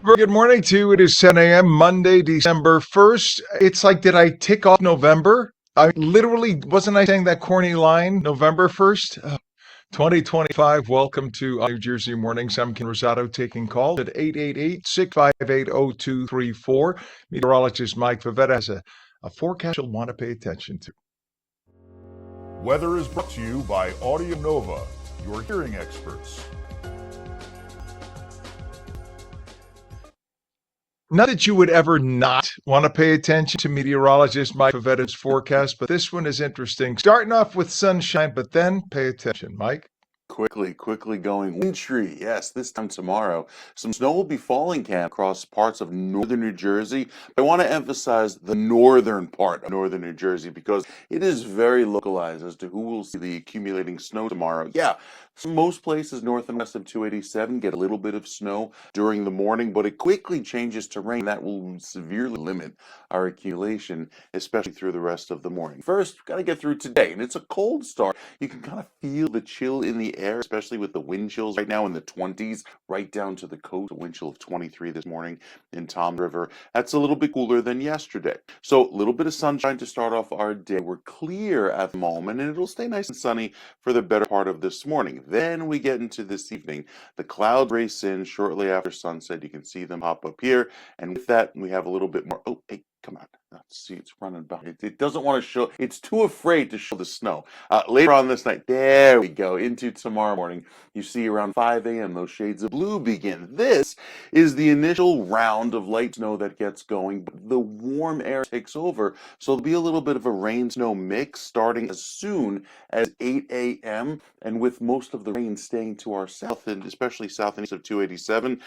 Very good morning to you. It is 10 a.m. Monday, December 1st. It's like, did I tick off November? I literally, wasn't I saying that corny line, November 1st? 2025, welcome to New Jersey Mornings. I'm Ken Rosato taking calls at 888-658-0234. Meteorologist Mike Favetta has a forecast you'll want to pay attention to. Weather is brought to you by Audio Nova, your hearing experts. Not that you would ever not want to pay attention to meteorologist Mike Favetta's forecast, but this one is interesting. Starting off with sunshine, but then pay attention, Mike. Quickly going wintry. Yes, this time tomorrow. Some snow will be falling, Cam, across parts of northern New Jersey. I want to emphasize the northern part of northern New Jersey because it is very localized as to who will see the accumulating snow tomorrow. Yeah, most places north and west of 287 get a little bit of snow during the morning, but it quickly changes to rain. That will severely limit our accumulation, especially through the rest of the morning. First, we've got to get through today, and it's a cold start. You can kind of feel the chill in the air, especially with the wind chills right now in the 20s, right down to the coast. A wind chill of 23 this morning in Tom River. That's a little bit cooler than yesterday. So a little bit of sunshine to start off our day. We're clear at the moment, and it'll stay nice and sunny for the better part of this morning. Then we get into this evening. The clouds race in shortly after sunset. You can see them pop up here, and with that, we have a little bit more. Oh, hey, come on. Let's see, it's running by. It doesn't want to show. It's too afraid to show the snow. Later on this night, there we go, into tomorrow morning, you see around 5 a.m. those shades of blue begin. This is the initial round of light snow that gets going, but the warm air takes over, so there'll be a little bit of a rain-snow mix starting as soon as 8 a.m., and with most of the rain staying to our south, and especially south and east of 287,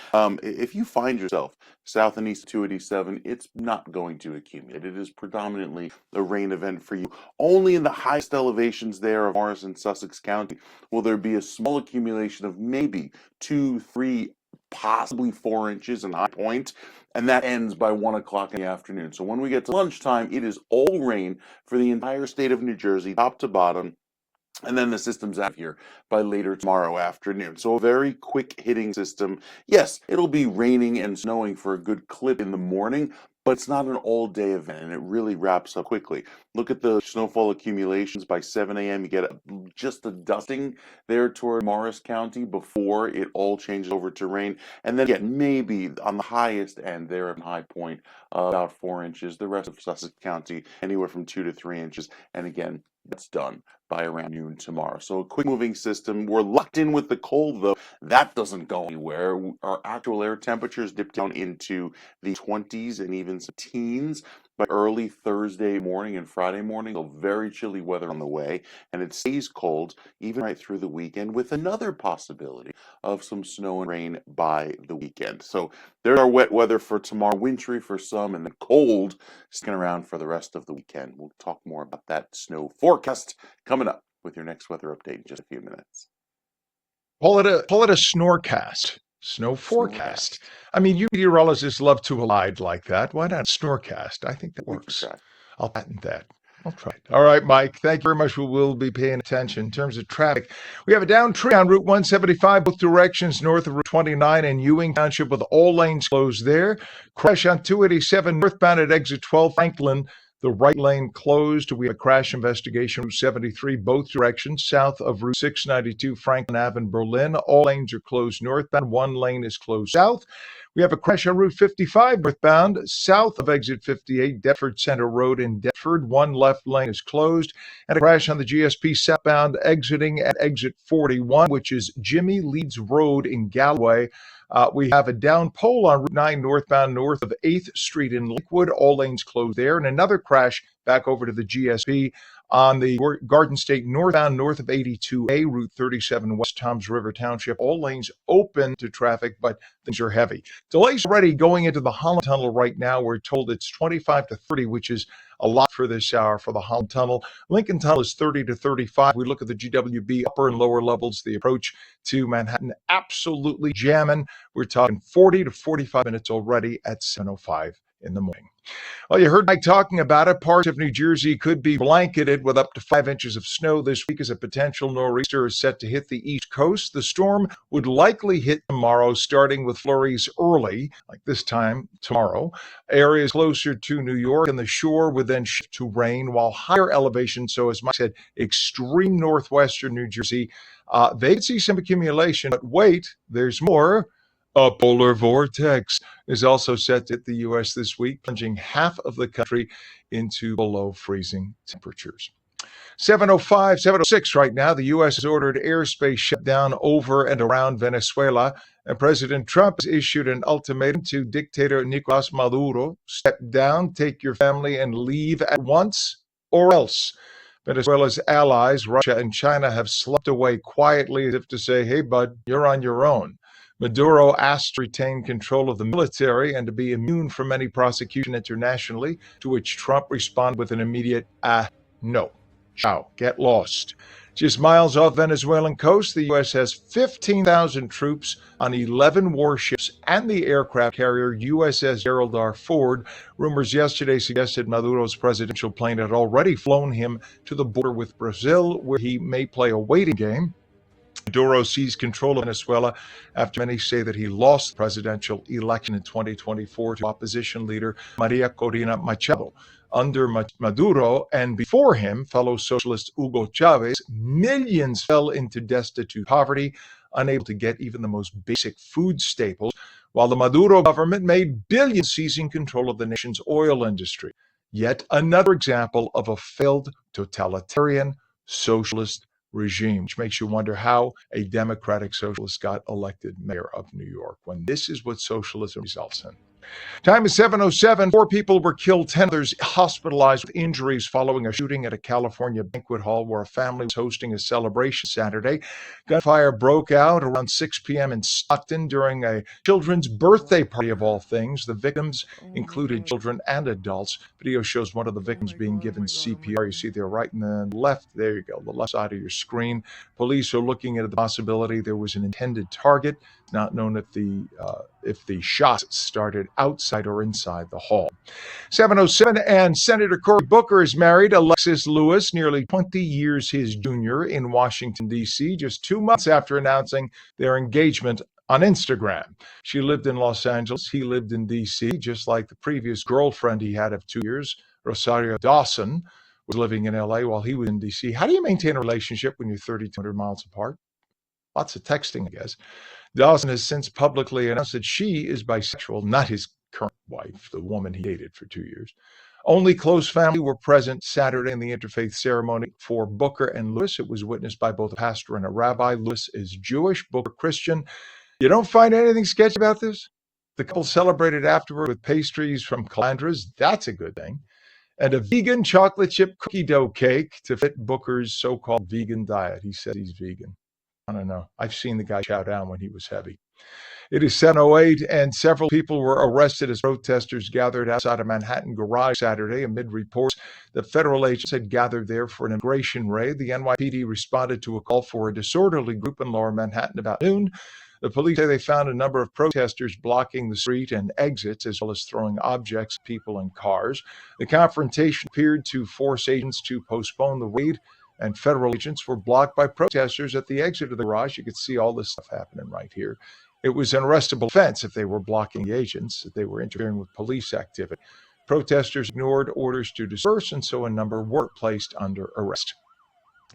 if you find yourself south and east of 287, it's not going to accumulate. It is predominantly a rain event for you. Only in the highest elevations there of Morris and Sussex County will there be a small accumulation of maybe 2, 3, possibly 4 inches in high point, and that ends by 1 o'clock in the afternoon. So when we get to lunchtime, it is all rain for the entire state of New Jersey, top to bottom. And then the system's out here by later tomorrow afternoon. So a very quick hitting system. Yes, it'll be raining and snowing for a good clip in the morning, but it's not an all-day event, and it really wraps up quickly. Look at the snowfall accumulations. By 7 a.m., you get just a dusting there toward Morris County before it all changes over to rain. And then again, maybe on the highest end there at High Point, about 4 inches. The rest of Sussex County, anywhere from 2 to 3 inches. And again, that's done by around noon tomorrow. So a quick moving system. We're locked in with the cold, though. That doesn't go anywhere. Our actual air temperatures dip down into the 20s and even some teens by early Thursday morning and Friday morning. So very chilly weather on the way, and it stays cold even right through the weekend, with another possibility of some snow and rain by the weekend. So there's our wet weather for tomorrow, wintry for some, and then cold sticking around for the rest of the weekend. We'll talk more about that snow forecast coming up with your next weather update in just a few minutes. Call it a snorecast. Snow forecast. I mean, you meteorologists love to elide like that. Why not snorecast? I think that works. I'll patent that. I'll try it. All right, Mike. Thank you very much. We will be paying attention. In terms of traffic, we have a down tree on Route 175, both directions north of Route 29 and Ewing Township, with all lanes closed there. Crash on 287 northbound at exit 12 Franklin. The right lane closed. We have a crash investigation, Route 73, both directions, south of Route 692, Franklin Ave in Berlin. All lanes are closed northbound. One lane is closed south. We have a crash on Route 55 northbound, south of exit 58, Deptford Center Road in Deptford. One left lane is closed. And a crash on the GSP southbound, exiting at exit 41, which is Jimmy Leeds Road in Galloway. We have a down pole on Route 9 northbound north of 8th Street in Lakewood. All lanes closed there. And another crash back over to the GSP on the Garden State northbound north of 82A, Route 37 West Toms River Township. All lanes open to traffic, but things are heavy. Delays already going into the Holland Tunnel right now. We're told it's 25 to 30, which is a lot for this hour for the Holland Tunnel. Lincoln Tunnel is 30 to 35. We look at the GWB upper and lower levels, the approach to Manhattan, absolutely jamming. We're talking 40 to 45 minutes already at 7:05 in the morning. Well, you heard Mike talking about it. Parts of New Jersey could be blanketed with up to 5 inches of snow this week as a potential nor'easter is set to hit the East Coast. The storm would likely hit tomorrow, starting with flurries early, like this time tomorrow. Areas closer to New York and the shore would then shift to rain, while higher elevation, so as Mike said, extreme northwestern New Jersey, they could see some accumulation. But wait, there's more. A polar vortex is also set to hit the U.S. this week, plunging half of the country into below freezing temperatures. 7:05, 7:06 right now. The U.S. has ordered airspace shut down over and around Venezuela, and President Trump has issued an ultimatum to dictator Nicolas Maduro: step down, take your family, and leave at once, or else. Venezuela's allies, Russia and China, have slipped away quietly as if to say, hey, bud, you're on your own. Maduro asked to retain control of the military and to be immune from any prosecution internationally, to which Trump responded with an immediate, no. Ciao, get lost. Just miles off Venezuelan coast, the U.S. has 15,000 troops on 11 warships and the aircraft carrier USS Gerald R. Ford. Rumors yesterday suggested Maduro's presidential plane had already flown him to the border with Brazil, where he may play a waiting game. Maduro seized control of Venezuela after many say that he lost the presidential election in 2024 to opposition leader Maria Corina Machado. Under Maduro and before him, fellow socialist Hugo Chavez, millions fell into destitute poverty, unable to get even the most basic food staples, while the Maduro government made billions seizing control of the nation's oil industry. Yet another example of a failed totalitarian socialist regime, which makes you wonder how a democratic socialist got elected mayor of New York when this is what socialism results in. Time is 7:07. 4 people were killed, 10 others hospitalized with injuries following a shooting at a California banquet hall where a family was hosting a celebration Saturday. Gunfire broke out around 6 p.m. in Stockton during a children's birthday party of all things. The victims included children and adults. Video shows one of the victims being given CPR. You see there right in the left, there you go, the left side of your screen. Police are looking at the possibility there was an intended target. Not known if the shots started outside or inside the hall. 7:07, and Senator Cory Booker is married. Alexis Lewis, nearly 20 years his junior, in Washington, D.C., just 2 months after announcing their engagement on Instagram. She lived in Los Angeles. He lived in D.C., just like the previous girlfriend he had of 2 years, Rosario Dawson, was living in L.A. while he was in D.C. How do you maintain a relationship when you're 3,200 miles apart? Lots of texting, I guess. Dawson has since publicly announced that she is bisexual, not his current wife, the woman he dated for 2 years. Only close family were present Saturday in the interfaith ceremony for Booker and Lewis. It was witnessed by both a pastor and a rabbi. Lewis is Jewish, Booker Christian. You don't find anything sketchy about this? The couple celebrated afterward with pastries from Calandra's. That's a good thing. And a vegan chocolate chip cookie dough cake to fit Booker's so-called vegan diet. He says he's vegan. I don't know. I've seen the guy chow down when he was heavy. It is 7:08, and several people were arrested as protesters gathered outside a Manhattan garage Saturday amid reports that federal agents had gathered there for an immigration raid. The NYPD responded to a call for a disorderly group in lower Manhattan about noon. The police say they found a number of protesters blocking the street and exits, as well as throwing objects, people, and cars. The confrontation appeared to force agents to postpone the raid, and federal agents were blocked by protesters at the exit of the garage. You could see all this stuff happening right here. It was an arrestable offense if they were blocking the agents, if they were interfering with police activity. Protesters ignored orders to disperse, and so a number were placed under arrest.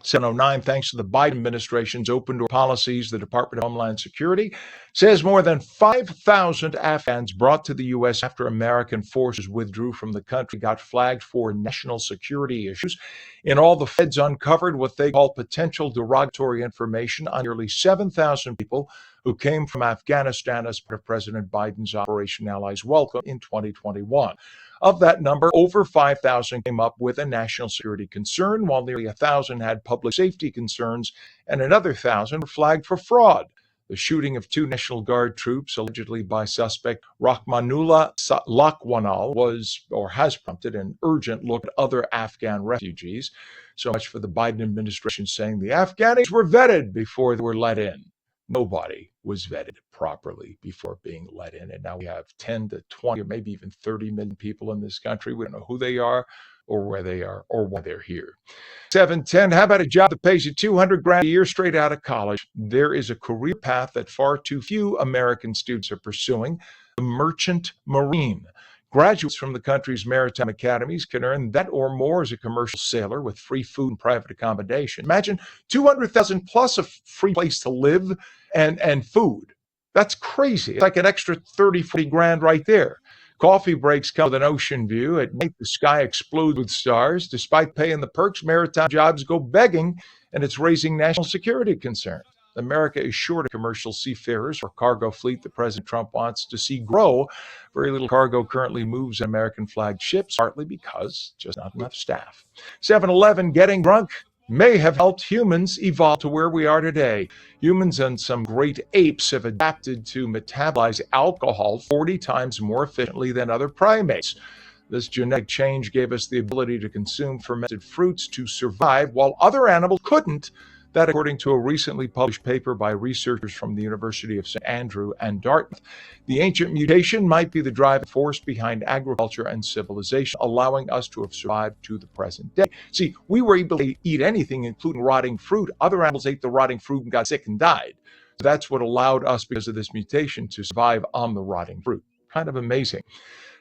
7:09, thanks to the Biden administration's open-door policies, the Department of Homeland Security says more than 5,000 Afghans brought to the U.S. after American forces withdrew from the country got flagged for national security issues. In all, the feds uncovered what they call potential derogatory information on nearly 7,000 people who came from Afghanistan as part of President Biden's Operation Allies Welcome in 2021. Of that number, over 5,000 came up with a national security concern, while nearly 1,000 had public safety concerns, and another 1,000 were flagged for fraud. The shooting of 2 National Guard troops, allegedly by suspect Rahmanullah Lakwanal, was or has prompted an urgent look at other Afghan refugees. So much for the Biden administration saying the Afghanis were vetted before they were let in. Nobody was vetted properly before being let in. And now we have 10 to 20 or maybe even 30 million people in this country. We don't know who they are or where they are or why they're here. 710, how about a job that pays you 200 grand a year straight out of college? There is a career path that far too few American students are pursuing, the merchant marine. Graduates from the country's maritime academies can earn that or more as a commercial sailor with free food and private accommodation. Imagine 200,000 plus a free place to live and food. That's crazy. It's like an extra 30, 40 grand right there. Coffee breaks come with an ocean view. At night, the sky explodes with stars. Despite paying the perks, maritime jobs go begging, and it's raising national security concerns. America is short of commercial seafarers for cargo fleet that President Trump wants to see grow. Very little cargo currently moves in American flagged ships, partly because just not enough staff. 7-Eleven, getting drunk may have helped humans evolve to where we are today. Humans and some great apes have adapted to metabolize alcohol 40 times more efficiently than other primates. This genetic change gave us the ability to consume fermented fruits to survive while other animals couldn't. That, according to a recently published paper by researchers from the University of St. Andrew and Dartmouth. The ancient mutation might be the driving force behind agriculture and civilization, allowing us to have survived to the present day. See, we were able to eat anything, including rotting fruit. Other animals ate the rotting fruit and got sick and died. So that's what allowed us, because of this mutation, to survive on the rotting fruit. Kind of amazing.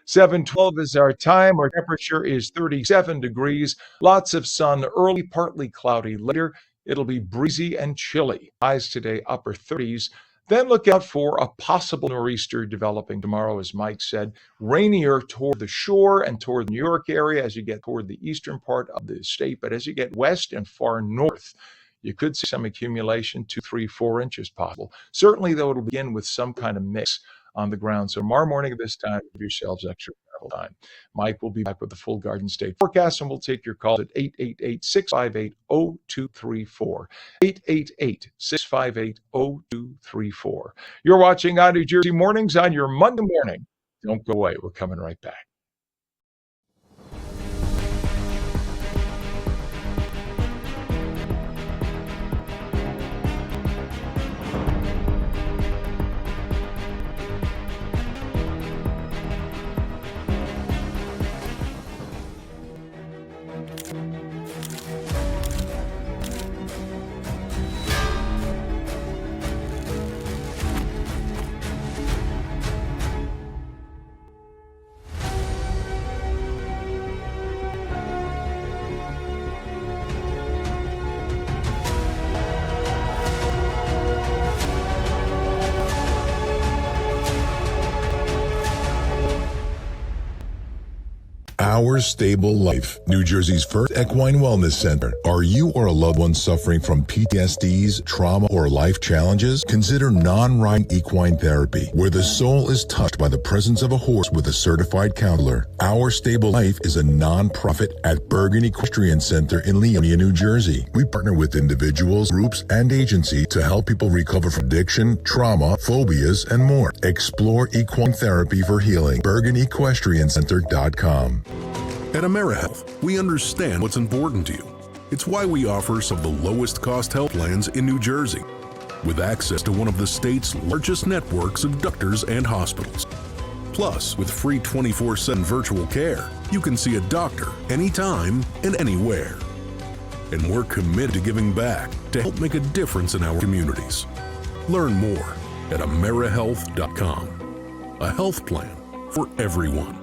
7:12 is our time. Our temperature is 37 degrees. Lots of sun early, partly cloudy later. It'll be breezy and chilly. Highs today, upper 30s. Then look out for a possible nor'easter developing tomorrow, as Mike said. Rainier toward the shore and toward the New York area as you get toward the eastern part of the state. But as you get west and far north, you could see some accumulation, 2, 3, 4 inches possible. Certainly, though, it'll begin with some kind of mix on the ground. So tomorrow morning at this time, give yourselves extra travel time. Mike will be back with the full Garden State forecast, and we'll take your calls at 888-658-0234. 888-658-0234. You're watching on New Jersey Mornings on your Monday morning. Don't go away. We're coming right back. Our Stable Life, New Jersey's first equine wellness center. Are you or a loved one suffering from PTSDs, trauma, or life challenges? Consider non-riding equine therapy, where the soul is touched by the presence of a horse with a certified counselor. Our Stable Life is a non-profit at Bergen Equestrian Center in Leonia, New Jersey. We partner with individuals, groups, and agencies to help people recover from addiction, trauma, phobias, and more. Explore equine therapy for healing. BergenEquestrianCenter.com. At AmeriHealth, we understand what's important to you. It's why we offer some of the lowest cost health plans in New Jersey, with access to one of the state's largest networks of doctors and hospitals. Plus, with free 24/7 virtual care, you can see a doctor anytime and anywhere. And we're committed to giving back to help make a difference in our communities. Learn more at AmeriHealth.com. A health plan for everyone.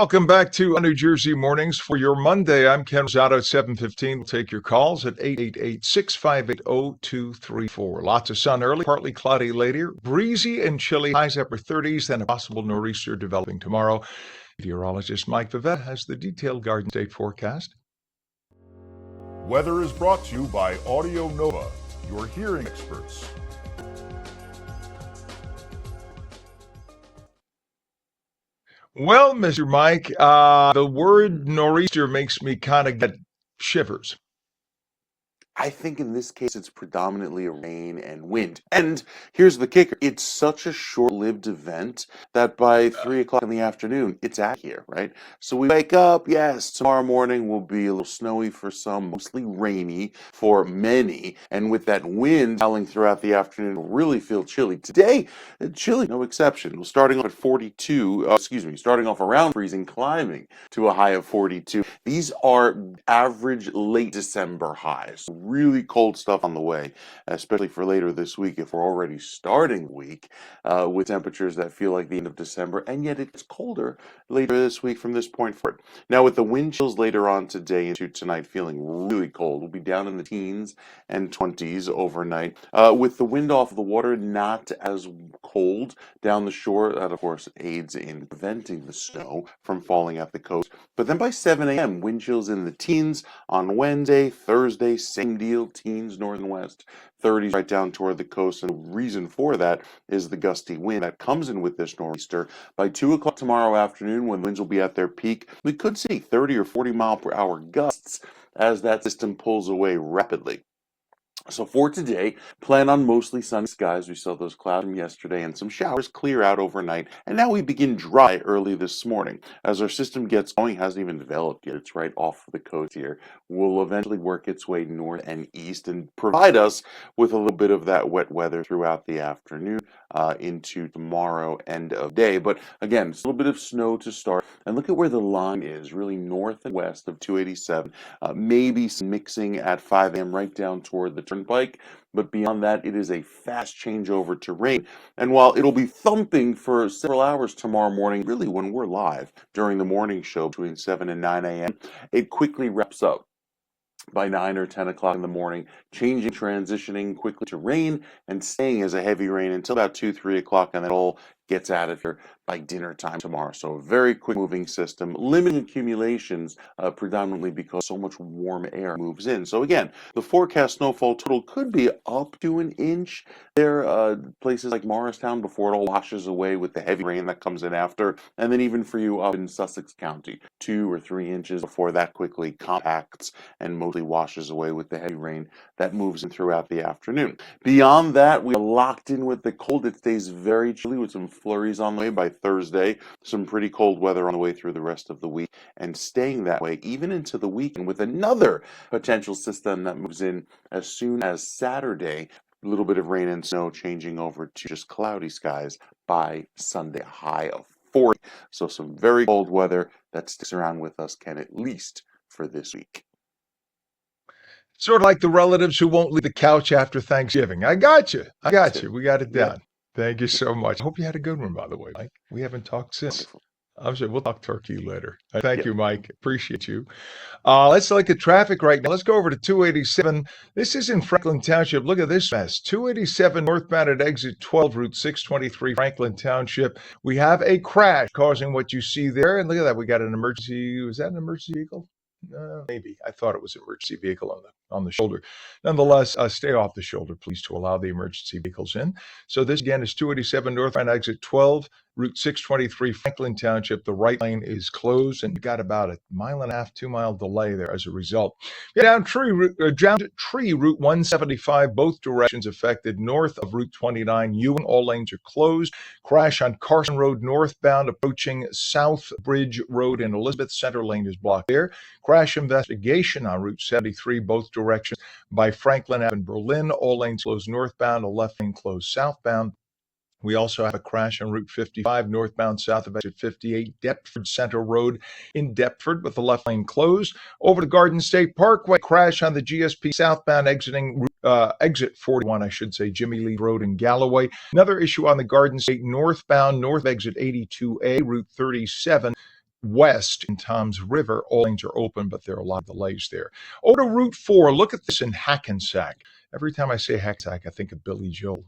Welcome back to New Jersey Mornings for your Monday. I'm Ken Rosato at 7:15. We'll take your calls at 888-658-0234. Lots of sun early, partly cloudy later, breezy and chilly, highs upper 30s, then a possible nor'easter developing tomorrow. Meteorologist Mike Vivette has the detailed Garden State forecast. Weather is brought to you by Audio Nova, your hearing experts. Well, Mr. Mike, the word nor'easter makes me kind of get shivers. I think in this case it's predominantly rain and wind. And here's the kicker. It's such a short-lived event that by 3 o'clock in the afternoon, it's out here, right? So we wake up, yes, tomorrow morning will be a little snowy for some, mostly rainy for many. And with that wind howling throughout the afternoon, it'll really feel chilly. Today, chilly, no exception. We're starting off at 42, starting off around freezing, climbing to a high of 42. These are average late December highs. Really cold stuff on the way, especially for later this week if we're already starting the week with temperatures that feel like the end of December, and yet it's colder later this week from this point forward. Now, with the wind chills later on today into tonight feeling really cold, we'll be down in the teens and 20s overnight. With the wind off the water, not as cold down the shore. That, of course, aids in preventing the snow from falling at the coast. But then by 7 a.m., wind chills in the teens on Wednesday, Thursday, same deal, teens north and west, 30s right down toward the coast. And the reason for that is the gusty wind that comes in with this nor'easter. By 2 o'clock tomorrow afternoon, when winds will be at their peak, we could see 30 or 40 mile per hour gusts as that system pulls away rapidly. So for today, plan on mostly sunny skies. We saw those clouds from yesterday and some showers clear out overnight. And now we begin dry early this morning. As our system gets going, hasn't even developed yet. It's right off the coast here. Will eventually work its way north and east and provide us with a little bit of that wet weather throughout the afternoon into tomorrow end of day. But again, it's a little bit of snow to start. And look at where the line is, really north and west of 287. Maybe some mixing at 5 a.m. right down toward the turnpike, but beyond that, it is a fast changeover to rain. And while it'll be thumping for several hours tomorrow morning, really when we're live during the morning show between 7 and 9 a.m., it quickly wraps up by 9 or 10 o'clock in the morning, transitioning quickly to rain and staying as a heavy rain until about 2, 3 o'clock, and then all gets out of here by dinner time tomorrow. So a very quick moving system, limited accumulations, predominantly because so much warm air moves in. So again, the forecast snowfall total could be up to an inch. There are places like Morristown before it all washes away with the heavy rain that comes in after. And then even for you up in Sussex County, 2 or 3 inches before that quickly compacts and mostly washes away with the heavy rain that moves in throughout the afternoon. Beyond that, we are locked in with the cold. It stays very chilly with some flurries on the way by Thursday. Some pretty cold weather on the way through the rest of the week and staying that way even into the weekend with another potential system that moves in as soon as Saturday. A little bit of rain and snow changing over to just cloudy skies by Sunday, a high of 40. So some very cold weather that sticks around with us, Ken, at least for this week. Sort of like the relatives who won't leave the couch after Thanksgiving. I got you. We got it down. Thank you so much. I hope you had a good one, by the way, Mike. We haven't talked since. Wonderful. I'm sure we'll talk turkey later. Thank you, Mike. Appreciate you. Let's look at traffic right now. Let's go over to 287. This is in Franklin Township. Look at this mess. 287 northbound at exit 12, Route 623, Franklin Township. We have a crash causing what you see there. And look at that. We got an emergency. Was that an emergency vehicle? Maybe. I thought it was an emergency vehicle on the shoulder. Nonetheless, stay off the shoulder, please, to allow the emergency vehicles in. So this, again, is 287 northbound exit 12, Route 623, Franklin Township. The right lane is closed, and you got about a 1.5 2-mile delay there as a result. Down Tree, Route 175, both directions affected north of Route 29. Ewing, all lanes are closed. Crash on Carson Road northbound, approaching South Bridge Road in Elizabeth. Center lane is blocked there. Crash investigation on Route 73, both directions by Franklin Ave in Berlin. All lanes closed northbound, a left lane closed southbound. We also have a crash on Route 55 northbound south of exit 58, Deptford Center Road in Deptford with the left lane closed. Over to Garden State Parkway, crash on the GSP southbound exit 41, Jimmy Lee Road in Galloway. Another issue on the Garden State northbound north exit 82A, Route 37. west in Tom's River. All lanes are open, but there are a lot of delays there. Over to Route 4. Look at this in Hackensack. Every time I say Hackensack, I think of Billy Joel.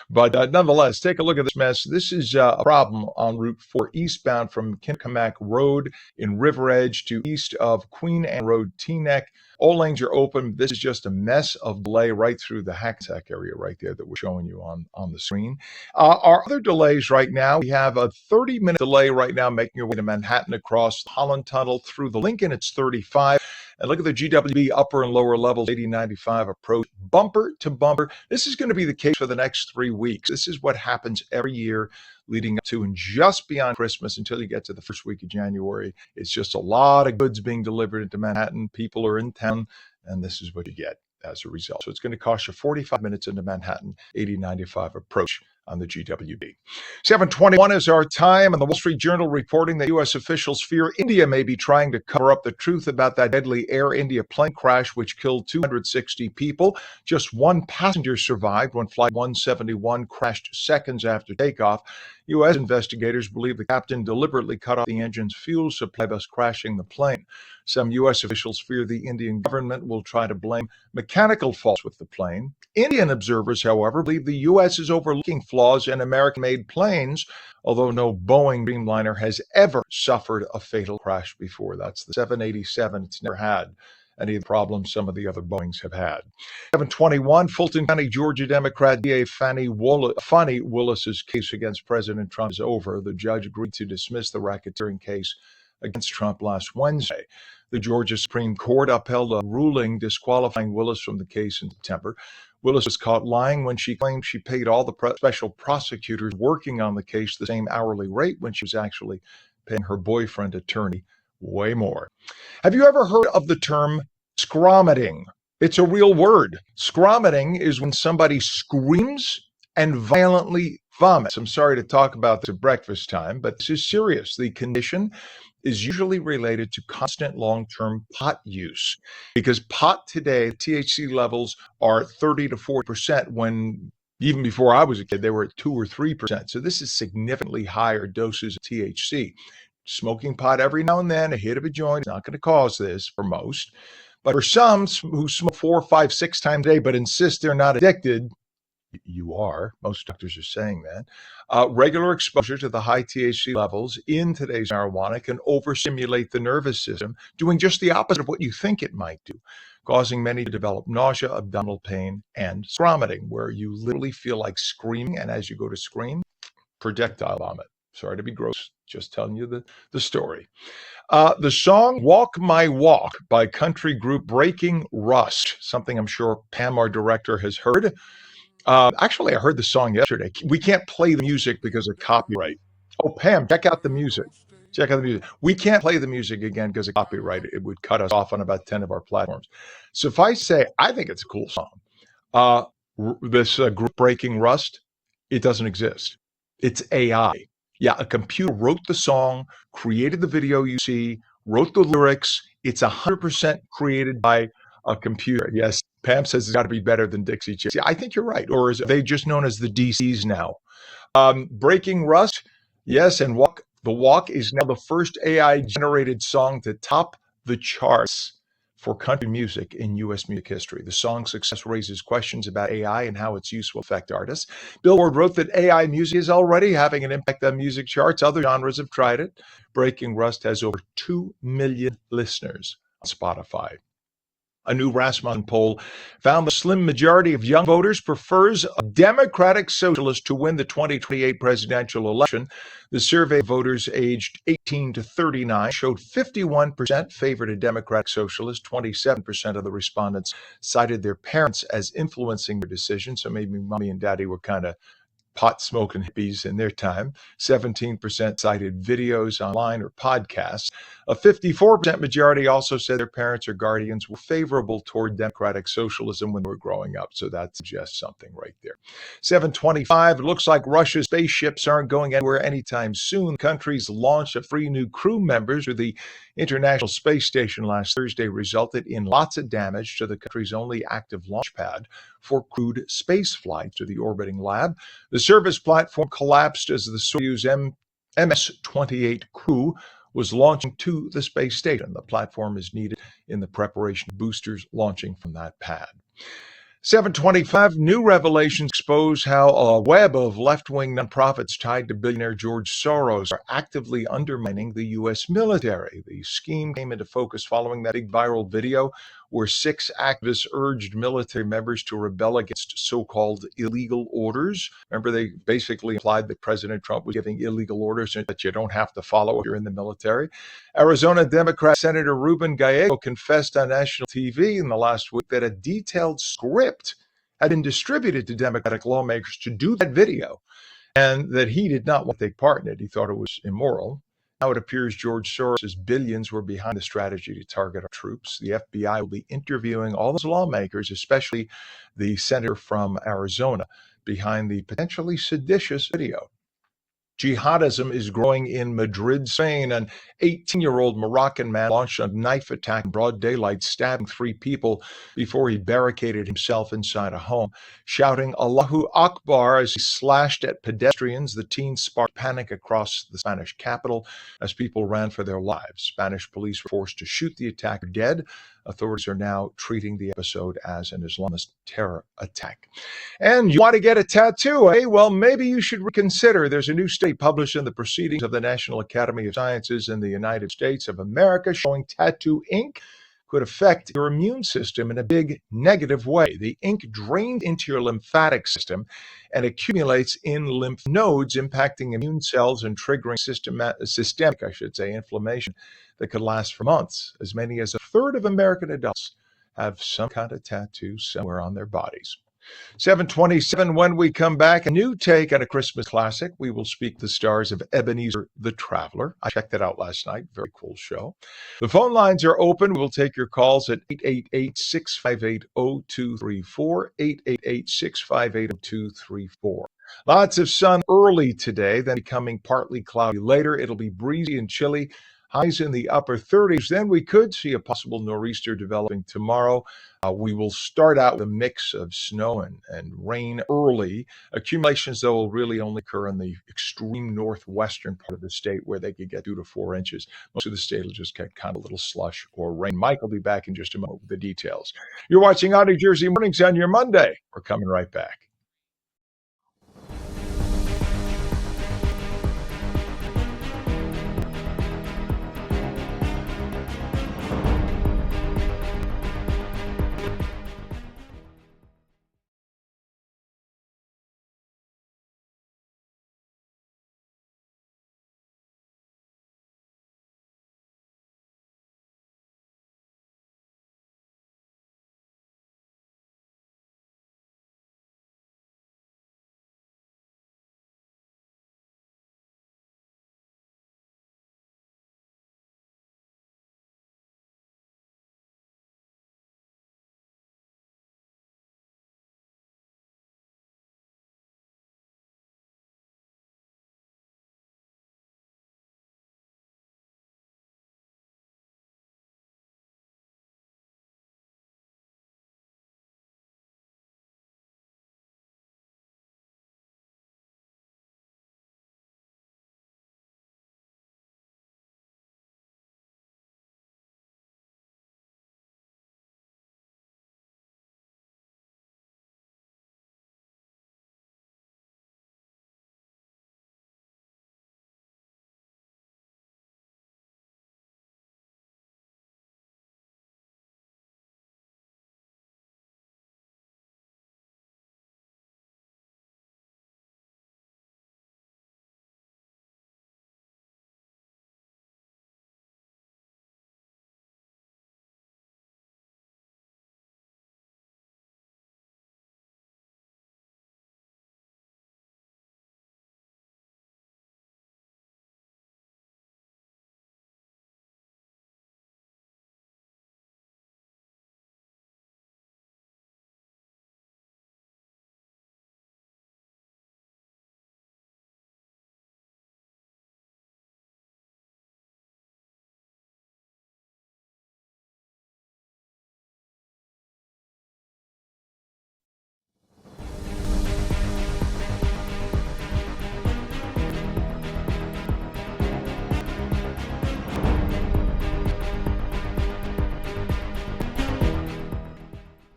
But nonetheless, take a look at this mess. This is a problem on Route 4 eastbound from Kincomack Road in River Edge to east of Queen Anne Road, Teaneck. All lanes are open. This is just a mess of delay right through the Hackensack area right there that we're showing you on the screen. Our other delays right now, we have a 30-minute delay right now making your way to Manhattan across the Holland Tunnel through the Lincoln. It's 35. And look at the GWB upper and lower levels, 80-95 approach, bumper to bumper. This is going to be the case for the next 3 weeks. This is what happens every year leading up to and just beyond Christmas until you get to the first week of January. It's just a lot of goods being delivered into Manhattan. People are in town, and this is what you get as a result. So it's going to cost you 45 minutes into Manhattan, 80-95 approach on the GWB. 7:21 is our time, and the Wall Street Journal reporting that U.S. officials fear India may be trying to cover up the truth about that deadly Air India plane crash which killed 260 people. Just one passenger survived when Flight 171 crashed seconds after takeoff. U.S. investigators believe the captain deliberately cut off the engine's fuel supply, thus crashing the plane. Some U.S. officials fear the Indian government will try to blame mechanical faults with the plane. Indian observers, however, believe the U.S. is overlooking flaws in American-made planes, although no Boeing Dreamliner has ever suffered a fatal crash before. That's the 787. It's never had any of the problems some of the other Boeings have had. 7:21, Fulton County, Georgia Democrat DA Fani Willis's case against President Trump is over. The judge agreed to dismiss the racketeering case against Trump last Wednesday. The Georgia Supreme Court upheld a ruling disqualifying Willis from the case in September. Willis was caught lying when she claimed she paid all the special prosecutors working on the case the same hourly rate when she was actually paying her boyfriend attorney way more. Have you ever heard of the term scromiting? It's a real word. Scromiting is when somebody screams and violently vomits. I'm sorry to talk about this at breakfast time, but this is serious. The condition is usually related to constant long-term pot use, because pot today, THC levels are 30 to 40%, when even before I was a kid, they were at 2 or 3%. So this is significantly higher doses of THC. Smoking pot every now and then, a hit of a joint, is not going to cause this for most. But for some who smoke 4, 5, 6 times a day but insist they're not addicted, you are. Most doctors are saying that. Regular exposure to the high THC levels in today's marijuana can overstimulate the nervous system, doing just the opposite of what you think it might do, causing many to develop nausea, abdominal pain, and scromiting, where you literally feel like screaming, and as you go to scream, projectile vomit. Sorry to be gross, just telling you the story. The song Walk My Walk by country group Breaking Rust, something I'm sure Pam, our director, has heard. Actually, I heard the song yesterday. We can't play the music because of copyright. Oh, Pam, check out the music. Check out the music. We can't play the music again because of copyright. It would cut us off on about 10 of our platforms. Suffice to say, I think it's a cool song. This group Breaking Rust, it doesn't exist. It's AI. Yeah, a computer wrote the song, created the video you see, wrote the lyrics. It's 100% created by a computer. Yes, Pam says it's got to be better than Dixie Chicks. Yeah, I think you're right. Or are they just known as the DCs now? Breaking Rust, yes, and The Walk is now the first AI-generated song to top the charts for country music in U.S. music history. The song's success raises questions about AI and how its use will affect artists. Billboard wrote that AI music is already having an impact on music charts. Other genres have tried it. Breaking Rust has over 2 million listeners on Spotify. A new Rasmussen poll found the slim majority of young voters prefers a Democratic socialist to win the 2028 presidential election. The survey of voters aged 18 to 39 showed 51% favored a Democratic socialist. 27% of the respondents cited their parents as influencing their decisions. So maybe mommy and daddy were kind of pot-smoking hippies in their time. 17% cited videos online or podcasts. A 54% majority also said their parents or guardians were favorable toward democratic socialism when they were growing up. So that suggests something right there. 7:25, it looks like Russia's spaceships aren't going anywhere anytime soon. The country's launch of 3 new crew members to the International Space Station last Thursday resulted in lots of damage to the country's only active launch pad for crewed space flights to the orbiting lab. The service platform collapsed as the Soyuz MS-28 crew was launching to the space station. The platform is needed in the preparation of boosters launching from that pad. 725, new revelations expose how a web of left-wing nonprofits tied to billionaire George Soros are actively undermining the U.S. military. The scheme came into focus following that big viral video where 6 activists urged military members to rebel against so-called illegal orders. Remember, they basically implied that President Trump was giving illegal orders that you don't have to follow if you're in the military. Arizona Democrat Senator Ruben Gallego confessed on national TV in the last week that a detailed script had been distributed to Democratic lawmakers to do that video, and that he did not want to take part in it. He thought it was immoral. Now it appears George Soros' billions were behind the strategy to target our troops. The FBI will be interviewing all those lawmakers, especially the senator from Arizona, behind the potentially seditious video. Jihadism is growing in Madrid, Spain. An 18-year-old Moroccan man launched a knife attack in broad daylight, stabbing 3 people before he barricaded himself inside a home, shouting Allahu Akbar as he slashed at pedestrians. The teen sparked panic across the Spanish capital as people ran for their lives. Spanish police were forced to shoot the attacker dead. Authorities are now treating the episode as an Islamist terror attack. And you want to get a tattoo, eh? Well, maybe you should reconsider. There's a new study published in the Proceedings of the National Academy of Sciences in the United States of America showing tattoo ink could affect your immune system in a big negative way. The ink drains into your lymphatic system and accumulates in lymph nodes, impacting immune cells and triggering systemic, inflammation that could last for months. As many as a third of American adults have some kind of tattoo somewhere on their bodies. 727, when we come back, a new take on a Christmas classic. We will speak the stars of Ebenezer the Traveler. I checked it out last night. Very cool show. The phone lines are open. We'll take your calls at 888-658-0234, 888-658-0234. Lots of sun early today, then becoming partly cloudy later. It'll be breezy and chilly. Highs in the upper 30s. Then we could see a possible nor'easter developing tomorrow. We will start out with a mix of snow and rain early. Accumulations, though, will really only occur in the extreme northwestern part of the state where they could get 2 to 4 inches. Most of the state will just get kind of a little slush or rain. Mike will be back in just a moment with the details. You're watching ONNJ Jersey Mornings on your Monday. We're coming right back.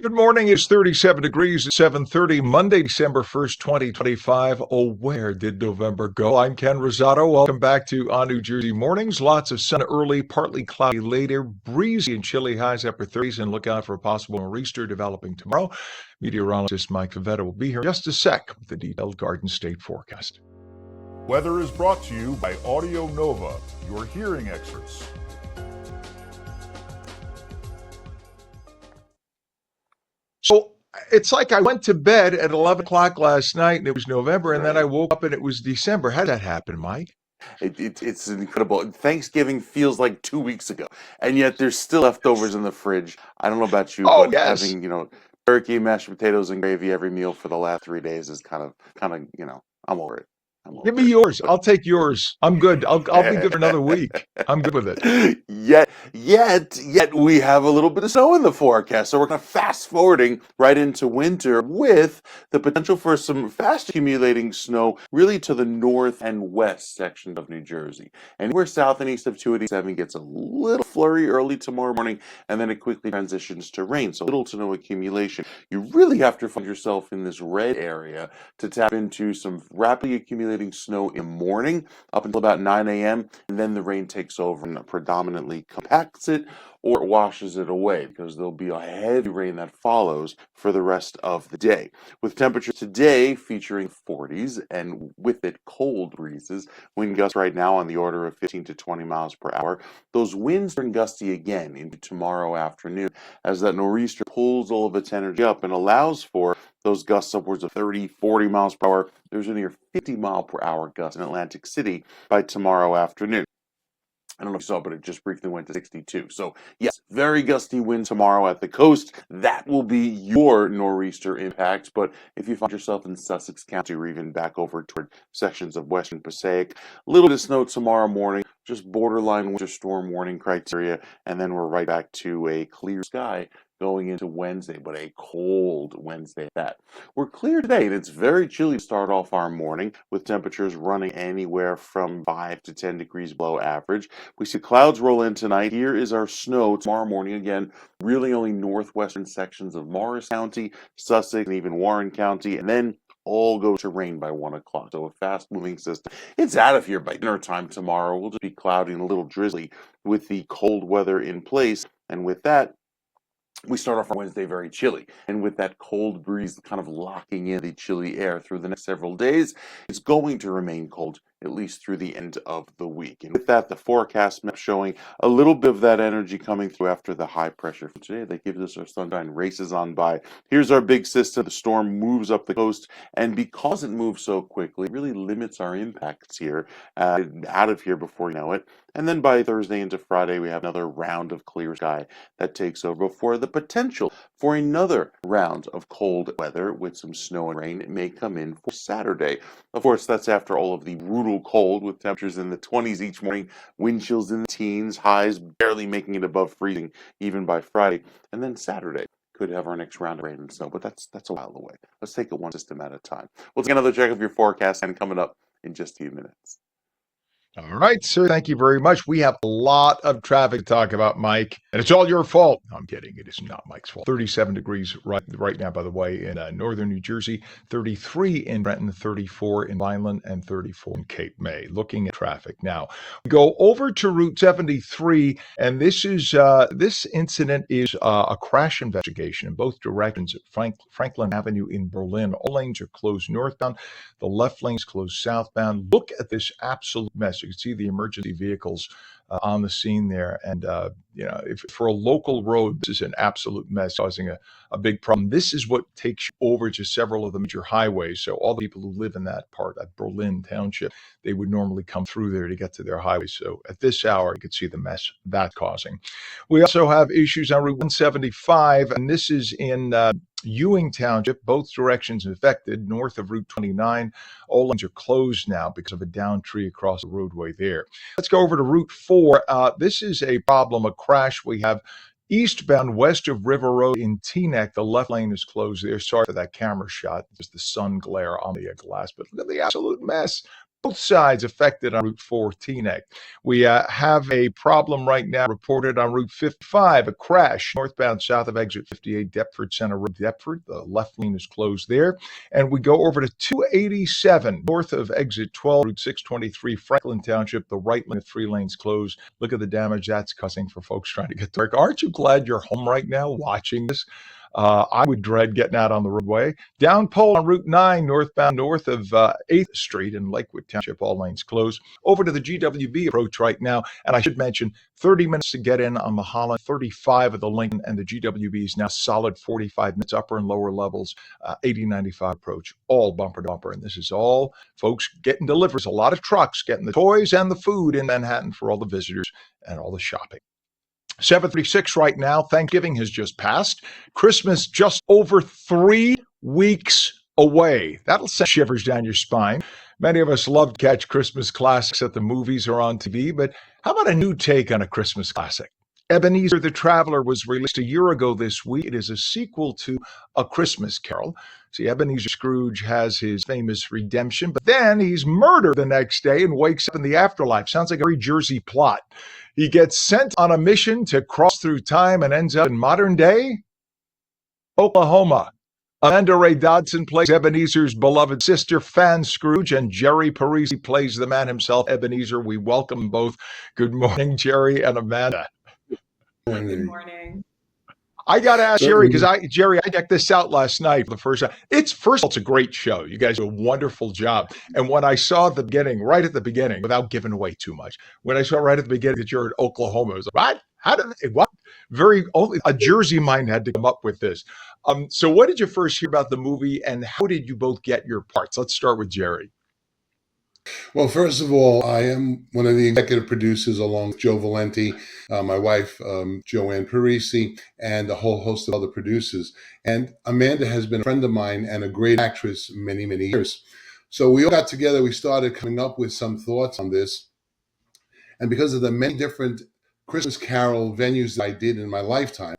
Good morning. It's 37 degrees at 7:30, Monday, December 1st, 2025. Oh, where did November go? I'm Ken Rosato. Welcome back to ONNJ Mornings. Lots of sun early, partly cloudy later, breezy and chilly highs upper 30s, and look out for a possible nor'easter developing tomorrow. Meteorologist Mike Favetta will be here in just a sec with the detailed Garden State forecast. Weather is brought to you by Audio Nova, your hearing experts. So it's like I went to bed at 11 o'clock last night and it was November, and then I woke up and it was December. How did that happen, Mike? It's incredible. Thanksgiving feels like 2 weeks ago, and yet there's still leftovers in the fridge. I don't know about you, Oh, but yes. having turkey, mashed potatoes, and gravy every meal for the last 3 days is I'm over it. I'm Give over me it. yours. I'll take yours. I'm good. I'll be good for another week. I'm good with it. Yet we have a little bit of snow in the forecast. So we're kind of fast forwarding right into winter with the potential for some fast accumulating snow really to the north and west section of New Jersey. Anywhere south and east of 287 gets a little flurry early tomorrow morning, and then it quickly transitions to rain. So little to no accumulation. You really have to find yourself in this red area to tap into some rapidly accumulating snow in the morning up until about 9 a.m. And then the rain takes over and predominantly compacts it or washes it away, because there'll be a heavy rain that follows for the rest of the day. With temperatures today featuring 40s and with it cold breezes, wind gusts right now on the order of 15 to 20 miles per hour. Those winds turn gusty again into tomorrow afternoon as that nor'easter pulls all of its energy up and allows for those gusts upwards of 30, 40 miles per hour. There's a near 50 mile per hour gust in Atlantic City by tomorrow afternoon. I don't know if you saw, but it just briefly went to 62. So, yes, very gusty wind tomorrow at the coast. That will be your nor'easter impact. But if you find yourself in Sussex County or even back over toward sections of Western Passaic, a little bit of snow tomorrow morning, just borderline winter storm warning criteria. And then we're right back to a clear sky going into Wednesday, but a cold Wednesday at that. We're clear today, and it's very chilly to start off our morning with temperatures running anywhere from 5 to 10 degrees below average. We see clouds roll in tonight. Here is our snow tomorrow morning. Again, really only northwestern sections of Morris County, Sussex, and even Warren County, and then all go to rain by 1 o'clock. So a fast moving system. It's out of here by dinner time tomorrow. We'll just be cloudy and a little drizzly with the cold weather in place. And with that, we start off on Wednesday very chilly, and with that cold breeze kind of locking in the chilly air through the next several days, it's going to remain cold at least through the end of the week. And with that, the forecast map showing a little bit of that energy coming through after the high pressure from today that gives us our sunshine races on by. Here's our big system. The storm moves up the coast, and because it moves so quickly, it really limits our impacts here, out of here before you know it. And then by Thursday into Friday, we have another round of clear sky that takes over before the potential for another round of cold weather with some snow and rain. It may come in for Saturday. Of course, that's after all of the brutal cold with temperatures in the 20s each morning, wind chills in the teens, highs barely making it above freezing even by Friday. And then Saturday could have our next round of rain and snow, but that's a while away. Let's take it one system at a time. We'll take another check of your forecast and coming up in just a few minutes. All right, sir. Thank you very much. We have a lot of traffic to talk about, Mike, and it's all your fault. No, I'm kidding. It is not Mike's fault. 37 degrees right now, by the way, in northern New Jersey, 33 in Renton, 34 in Vineland, and 34 in Cape May. Looking at traffic now, we go over to Route 73, and this incident is a crash investigation in both directions at Franklin Avenue in Berlin. All lanes are closed northbound. The left lane is closed southbound. Look at this absolute mess. You can see the emergency vehicles on the scene there. And, if for a local road, this is an absolute mess, causing a big problem. This is what takes you over to several of the major highways. So all the people who live in that part of Berlin Township, they would normally come through there to get to their highways. So at this hour, you can see the mess that's causing. We also have issues on Route 175, and this is in Ewing Township, both directions affected. North of Route 29, all lanes are closed now because of a downed tree across the roadway there. Let's go over to Route 4. This is a problem, a crash. We have eastbound west of River Road in Teaneck. The left lane is closed there. Sorry for that camera shot, just the sun glare on the glass, but look at the absolute mess. both sides affected on Route 4 Teaneck. We have a problem right now reported on Route 55, a crash northbound south of exit 58, Deptford Center Road, Deptford. The left lane is closed there. And we go over to 287 north of exit 12, Route 623, Franklin Township. The right lane of 3 lanes closed. Look at the damage that's causing for folks trying to get to work. Aren't you glad you're home right now watching this? I would dread getting out on the roadway. Down pole on Route 9, northbound north of 8th Street in Lakewood Township, all lanes closed. Over to the GWB approach right now, and I should mention 30 minutes to get in on Mulholland, 35 of the Lincoln, and the GWB is now solid 45 minutes, upper and lower levels, 80-95 approach, all bumper to bumper. And this is all folks getting deliveries, a lot of trucks getting the toys and the food in Manhattan for all the visitors and all the shopping. 7:36 right now. Thanksgiving has just passed. Christmas just over 3 weeks away. That'll send shivers down your spine. Many of us love to catch Christmas classics at the movies or on TV, but how about a new take on a Christmas classic? Ebenezer the Traveler was released a year ago this week. It is a sequel to A Christmas Carol. See, Ebenezer Scrooge has his famous redemption, but then he's murdered the next day and wakes up in the afterlife. Sounds like a very Jersey plot. He gets sent on a mission to cross through time and ends up in modern day Oklahoma. Amanda Ray Dodson plays Ebenezer's beloved sister, Fan Scrooge, and Jerry Parisi plays the man himself, Ebenezer. We welcome both. Good morning, Jerry and Amanda. Good morning. I got to ask Jerry, because I checked this out last night for the first time. First of all, it's a great show. You guys do a wonderful job. And when I saw the beginning, right at the beginning, without giving away too much, when I saw right at the beginning that you're in Oklahoma, I was like, what? How did they, what? Only a Jersey mind had to come up with this. So what did you first hear about the movie, and how did you both get your parts? Let's start with Jerry. Well, first of all, I am one of the executive producers along with Joe Valenti, my wife, Joanne Parisi, and a whole host of other producers. And Amanda has been a friend of mine and a great actress many, many years. So we all got together, we started coming up with some thoughts on this. And because of the many different Christmas Carol venues that I did in my lifetime,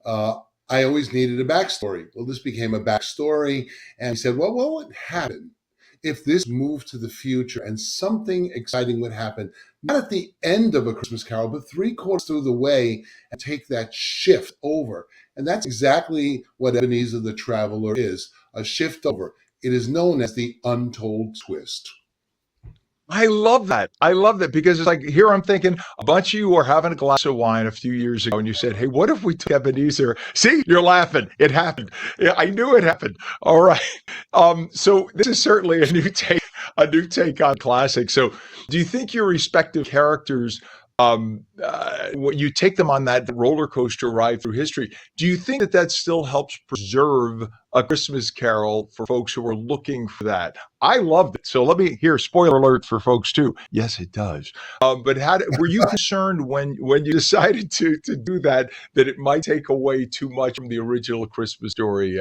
I always needed a backstory. Well, this became a backstory. And we said, well, what would happen if this moved to the future and something exciting would happen, not at the end of A Christmas Carol, but 3/4 through the way, and take that shift over? And that's exactly what Ebenezer the Traveler is, a shift over. It is known as the untold twist. I love that. I love that, because it's like, here I'm thinking a bunch of you were having a glass of wine a few years ago and you said, hey, what if we took Ebenezer? See, you're laughing. It happened. Yeah, I knew it happened. All right. So this is certainly a new take on classic. So do you think your respective characters, you take them on that roller coaster ride through history, do you think that still helps preserve A Christmas Carol for folks who are looking for that? I loved it. So let me hear, spoiler alert for folks too. Yes, it does. But were you concerned when you decided to do that it might take away too much from the original Christmas story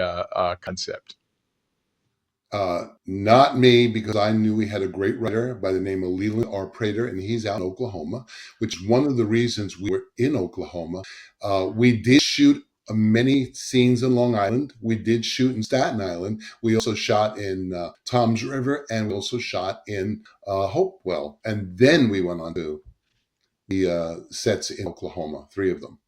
concept? Not me, because I knew we had a great writer by the name of Leland R. Prater, and he's out in Oklahoma, which is one of the reasons we were in Oklahoma. We did shoot many scenes in Long Island. We did shoot in Staten Island. We also shot in Toms River, and we also shot in Hopewell. And then we went on to the sets in Oklahoma, 3 of them.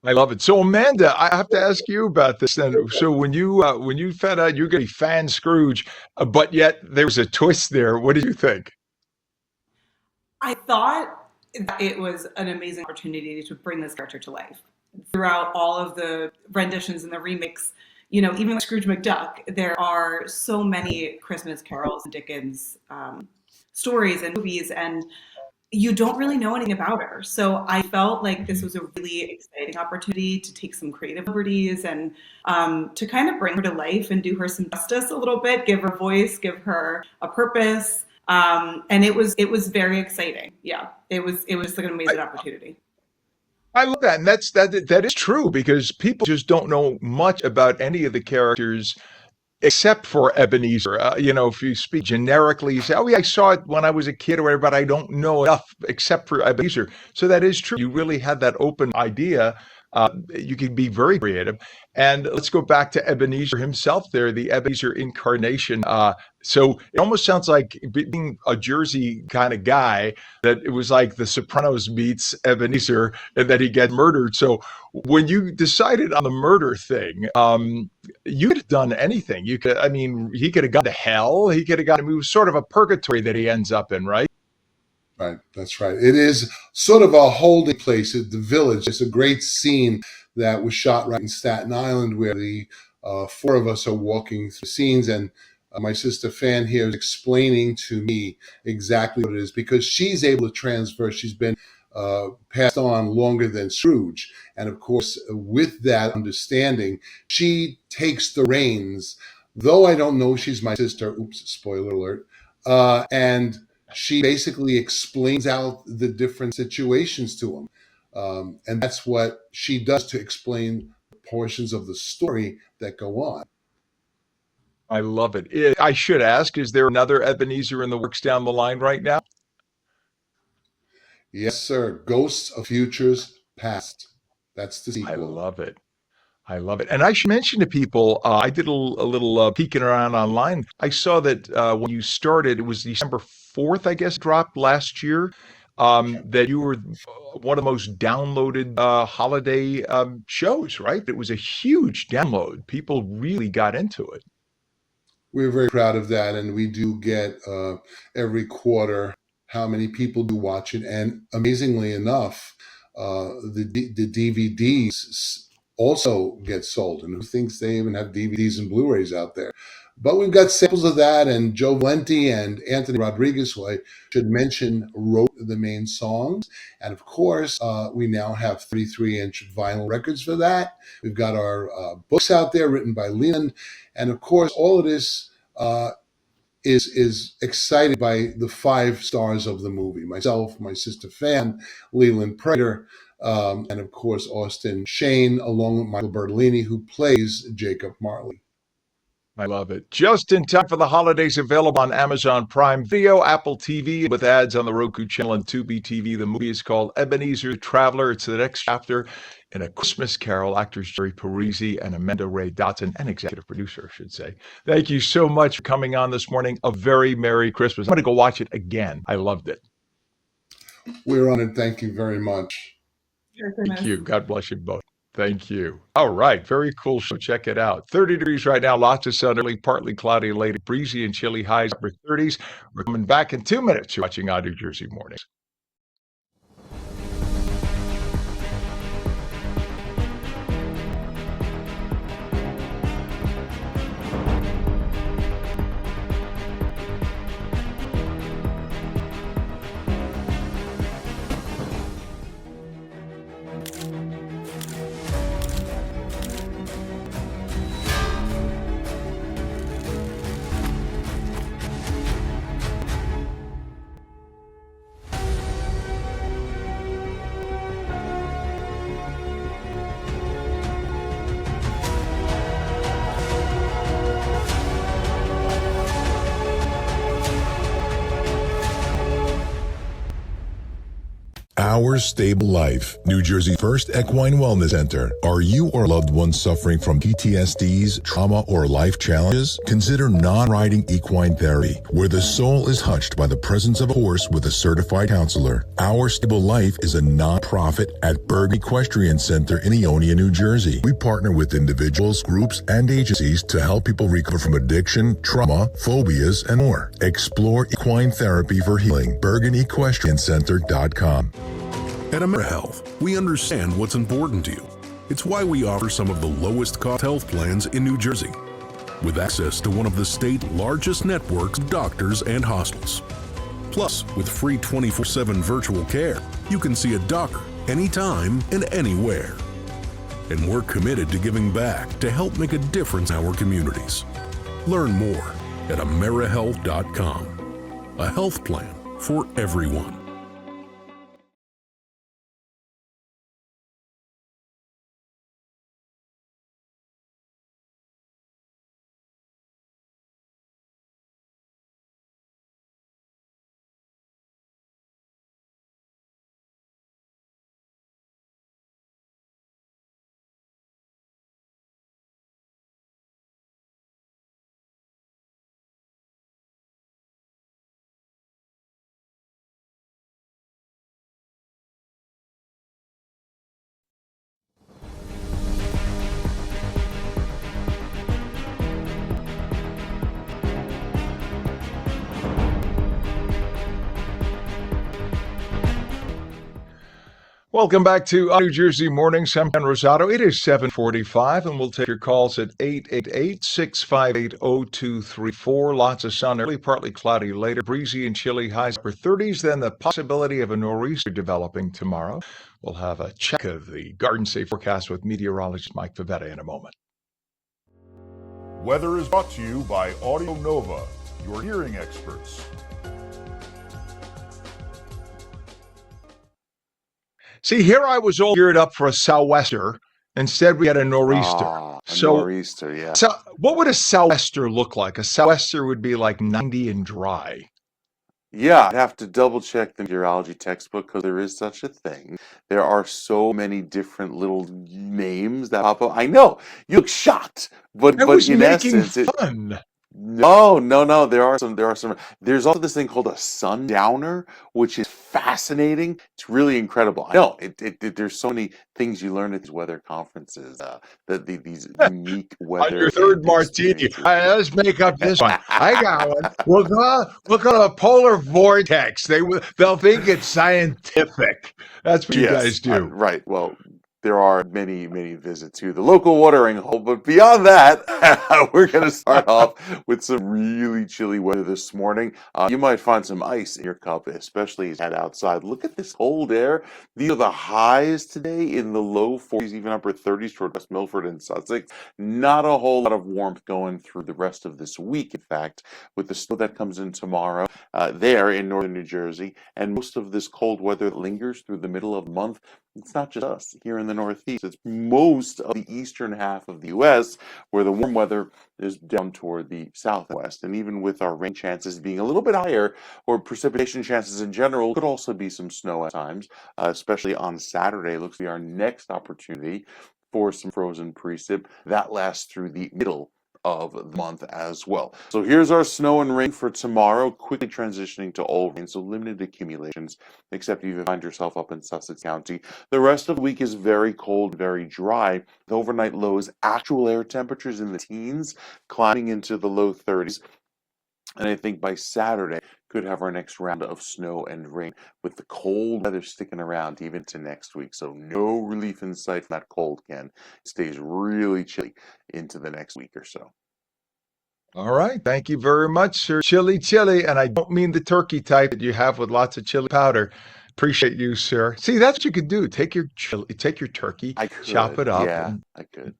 I love it. So Amanda, I have to ask you about this then. So when you found out you're going to be Fan Scrooge, but yet there's a twist there, what did you think? I thought that it was an amazing opportunity to bring this character to life. Throughout all of the renditions and the remakes, even with Scrooge McDuck, there are so many Christmas carols and Dickens stories and movies, and you don't really know anything about her. So I felt like this was a really exciting opportunity to take some creative liberties and to kind of bring her to life and do her some justice a little bit, give her a voice, give her a purpose. And it was very exciting. Yeah, it was like an amazing opportunity. I love that. And that is true, because people just don't know much about any of the characters except for Ebenezer. If you speak generically, you say, oh yeah, I saw it when I was a kid or whatever, but I don't know enough except for Ebenezer. So that is true. You really had that open idea. You can be very creative. And let's go back to Ebenezer himself there, the Ebenezer incarnation. So it almost sounds like being a Jersey kind of guy, that it was like The Sopranos meets Ebenezer, and that he gets murdered. So when you decided on the murder thing, you could have done anything. You could, I mean, he could have gone to hell. He could have gone. It was sort of a purgatory that he ends up in, right? Right, that's right. It is sort of a holding place at the village. It's a great scene that was shot right in Staten Island, where the four of us are walking through scenes, and my sister Fan here is explaining to me exactly what it is, because she's able to transfer. She's been passed on longer than Scrooge, and of course, with that understanding, she takes the reins. Though I don't know she's my sister. Oops, spoiler alert. And she basically explains out the different situations to him. And that's what she does to explain portions of the story that go on. I love it. I should ask, is there another Ebenezer in the works down the line right now? Yes, sir. Ghosts of Futures Past. That's the I sequel. love it. I love it. And I should mention to people, I did a little peeking around online. I saw that when you started, it was December 4th, I guess, dropped last year, that you were one of the most downloaded holiday shows, right? It was a huge download. People really got into it. We're very proud of that, and we do get every quarter how many people do watch it. And amazingly enough, the DVDs also get sold. And who thinks they even have DVDs and Blu-rays out there? But we've got samples of that, and Joe Valenti and Anthony Rodriguez, who I should mention, wrote the main songs. And of course, we now have 33-inch vinyl records for that. We've got our books out there written by Leland. And of course, all of this is excited by the five stars of the movie: myself, my sister Fan, Leland Prater, and of course Austin Shane, along with Michael Bertolini, who plays Jacob Marley. I love it. Just in time for the holidays, available on Amazon Prime Video, Apple TV, with ads on the Roku channel and Tubi TV. The movie is called Ebenezer the Traveler. It's the next chapter in A Christmas Carol. Actors Jerry Parisi and Amanda Ray Dotson, and executive producer, I should say. Thank you so much for coming on this morning. A very Merry Christmas. I'm going to go watch it again. I loved it. We're honored. Thank you very much. Thank you. God bless you both. Thank you. All right. Very cool show. Check it out. 30 degrees right now. Lots of sun, early, partly cloudy, late, breezy and chilly highs, upper 30s. We're coming back in 2 minutes. You're watching On New Jersey Mornings. Our Stable Life, New Jersey's first equine wellness center. Are you or a loved one suffering from PTSDs, trauma, or life challenges? Consider non-riding equine therapy, where the soul is touched by the presence of a horse with a certified counselor. Our Stable Life is a non-profit at Bergen Equestrian Center in Ionia, New Jersey. We partner with individuals, groups, and agencies to help people recover from addiction, trauma, phobias, and more. Explore equine therapy for healing. BergenEquestrianCenter.com. At AmeriHealth, we understand what's important to you. It's why we offer some of the lowest cost health plans in New Jersey, with access to one of the state's largest networks of doctors and hospitals. Plus, with free 24/7 virtual care, you can see a doctor anytime and anywhere. And we're committed to giving back to help make a difference in our communities. Learn more at AmeriHealth.com. A health plan for everyone. Welcome back to New Jersey Mornings. I'm Ken Rosato. It is 7:45, and we'll take your calls at 888-658-0234. Lots of sun early, partly cloudy later, breezy and chilly, highs upper 30s, then the possibility of a nor'easter developing tomorrow. We'll have a check of the Garden State forecast with meteorologist Mike Pavetta in a moment. Weather is brought to you by Audio Nova, your hearing experts. See, here I was all geared up for a sou'wester. Instead, we had a nor'easter. A nor'easter, yeah. So what would a sou'wester look like? A sou'wester would be like 90 and dry. Yeah, I'd have to double check the meteorology textbook because there is such a thing. There are so many different little names that pop up. I know you look shocked, but I was in making essence, fun. No. There are some. There's also this thing called a sundowner, which is fascinating. It's really incredible. I know there's so many things you learn at these weather conferences. These unique On weather your third martini. experiences. Let's make up this one. I got one. We'll call it a polar vortex. They'll think it's scientific. That's what you guys do. Right. Well, there are many visits to the local watering hole, but beyond that, we're going to start off with some really chilly weather this morning. You might find some ice in your cup, especially as you head outside. Look at this cold air. These are the highs today in the low 40s, even upper 30s toward West Milford and Sussex. Not a whole lot of warmth going through the rest of this week, in fact, with the snow that comes in tomorrow there in northern New Jersey, and most of this cold weather that lingers through the middle of the month. It's not just us here in the Northeast. It's most of the eastern half of the U.S. where the warm weather is down toward the southwest. And even with our rain chances being a little bit higher, or precipitation chances in general, could also be some snow at times, especially on Saturday. Looks to be our next opportunity for some frozen precip. That lasts through the middle of the month as well. So here's our snow and rain for tomorrow, quickly transitioning to all rain, so limited accumulations, except if you find yourself up in Sussex County. The rest of the week is very cold, very dry. The overnight lows, actual air temperatures in the teens, climbing into the low 30s. And I think by Saturday, could have our next round of snow and rain with the cold weather sticking around even to next week. So no relief in sight from that cold, Ken. It stays really chilly into the next week or so. All right. Thank you very much, sir. Chili. And I don't mean the turkey type that you have with lots of chili powder. Appreciate you, sir. See, that's what you could do. Take your turkey, I could, chop it up. yeah, And, I could.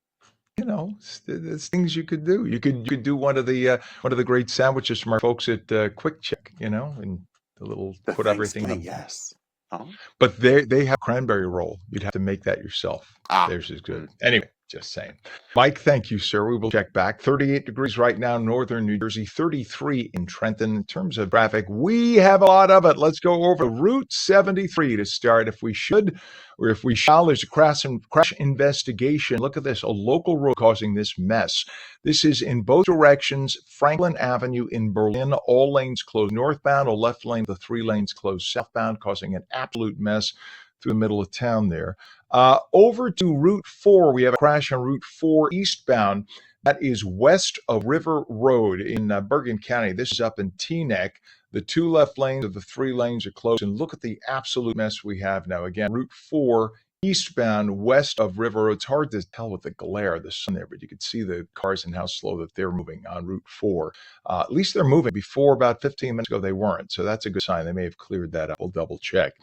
there's things you could do. You could do one of the great sandwiches from our folks at Quick Check, and the little The put everything Thanksgiving, on. yes. Huh? But they have cranberry roll. You'd have to make that yourself. Ah, Theirs is good. Anyway, just saying. Mike, thank you, sir. We will check back. 38 degrees right now, northern New Jersey, 33 in Trenton. In terms of traffic, we have a lot of it. Let's go over Route 73 to start. If we should, or if we shall, there's a crash investigation. Look at this, a local road causing this mess. This is in both directions. Franklin Avenue in Berlin, all lanes closed northbound, a left lane, the 3 lanes closed southbound, causing an absolute mess through the middle of town there. Over to Route 4, we have a crash on Route 4 eastbound. That is west of River Road in Bergen County. This is up in Teaneck. The 2 left lanes of the 3 lanes are closed. And look at the absolute mess we have now. Again, Route 4 eastbound west of River Road. It's hard to tell with the glare of the sun there, but you can see the cars and how slow that they're moving on Route 4. At least they're moving. Before about 15 minutes ago, they weren't. So that's a good sign. They may have cleared that up. We'll double check.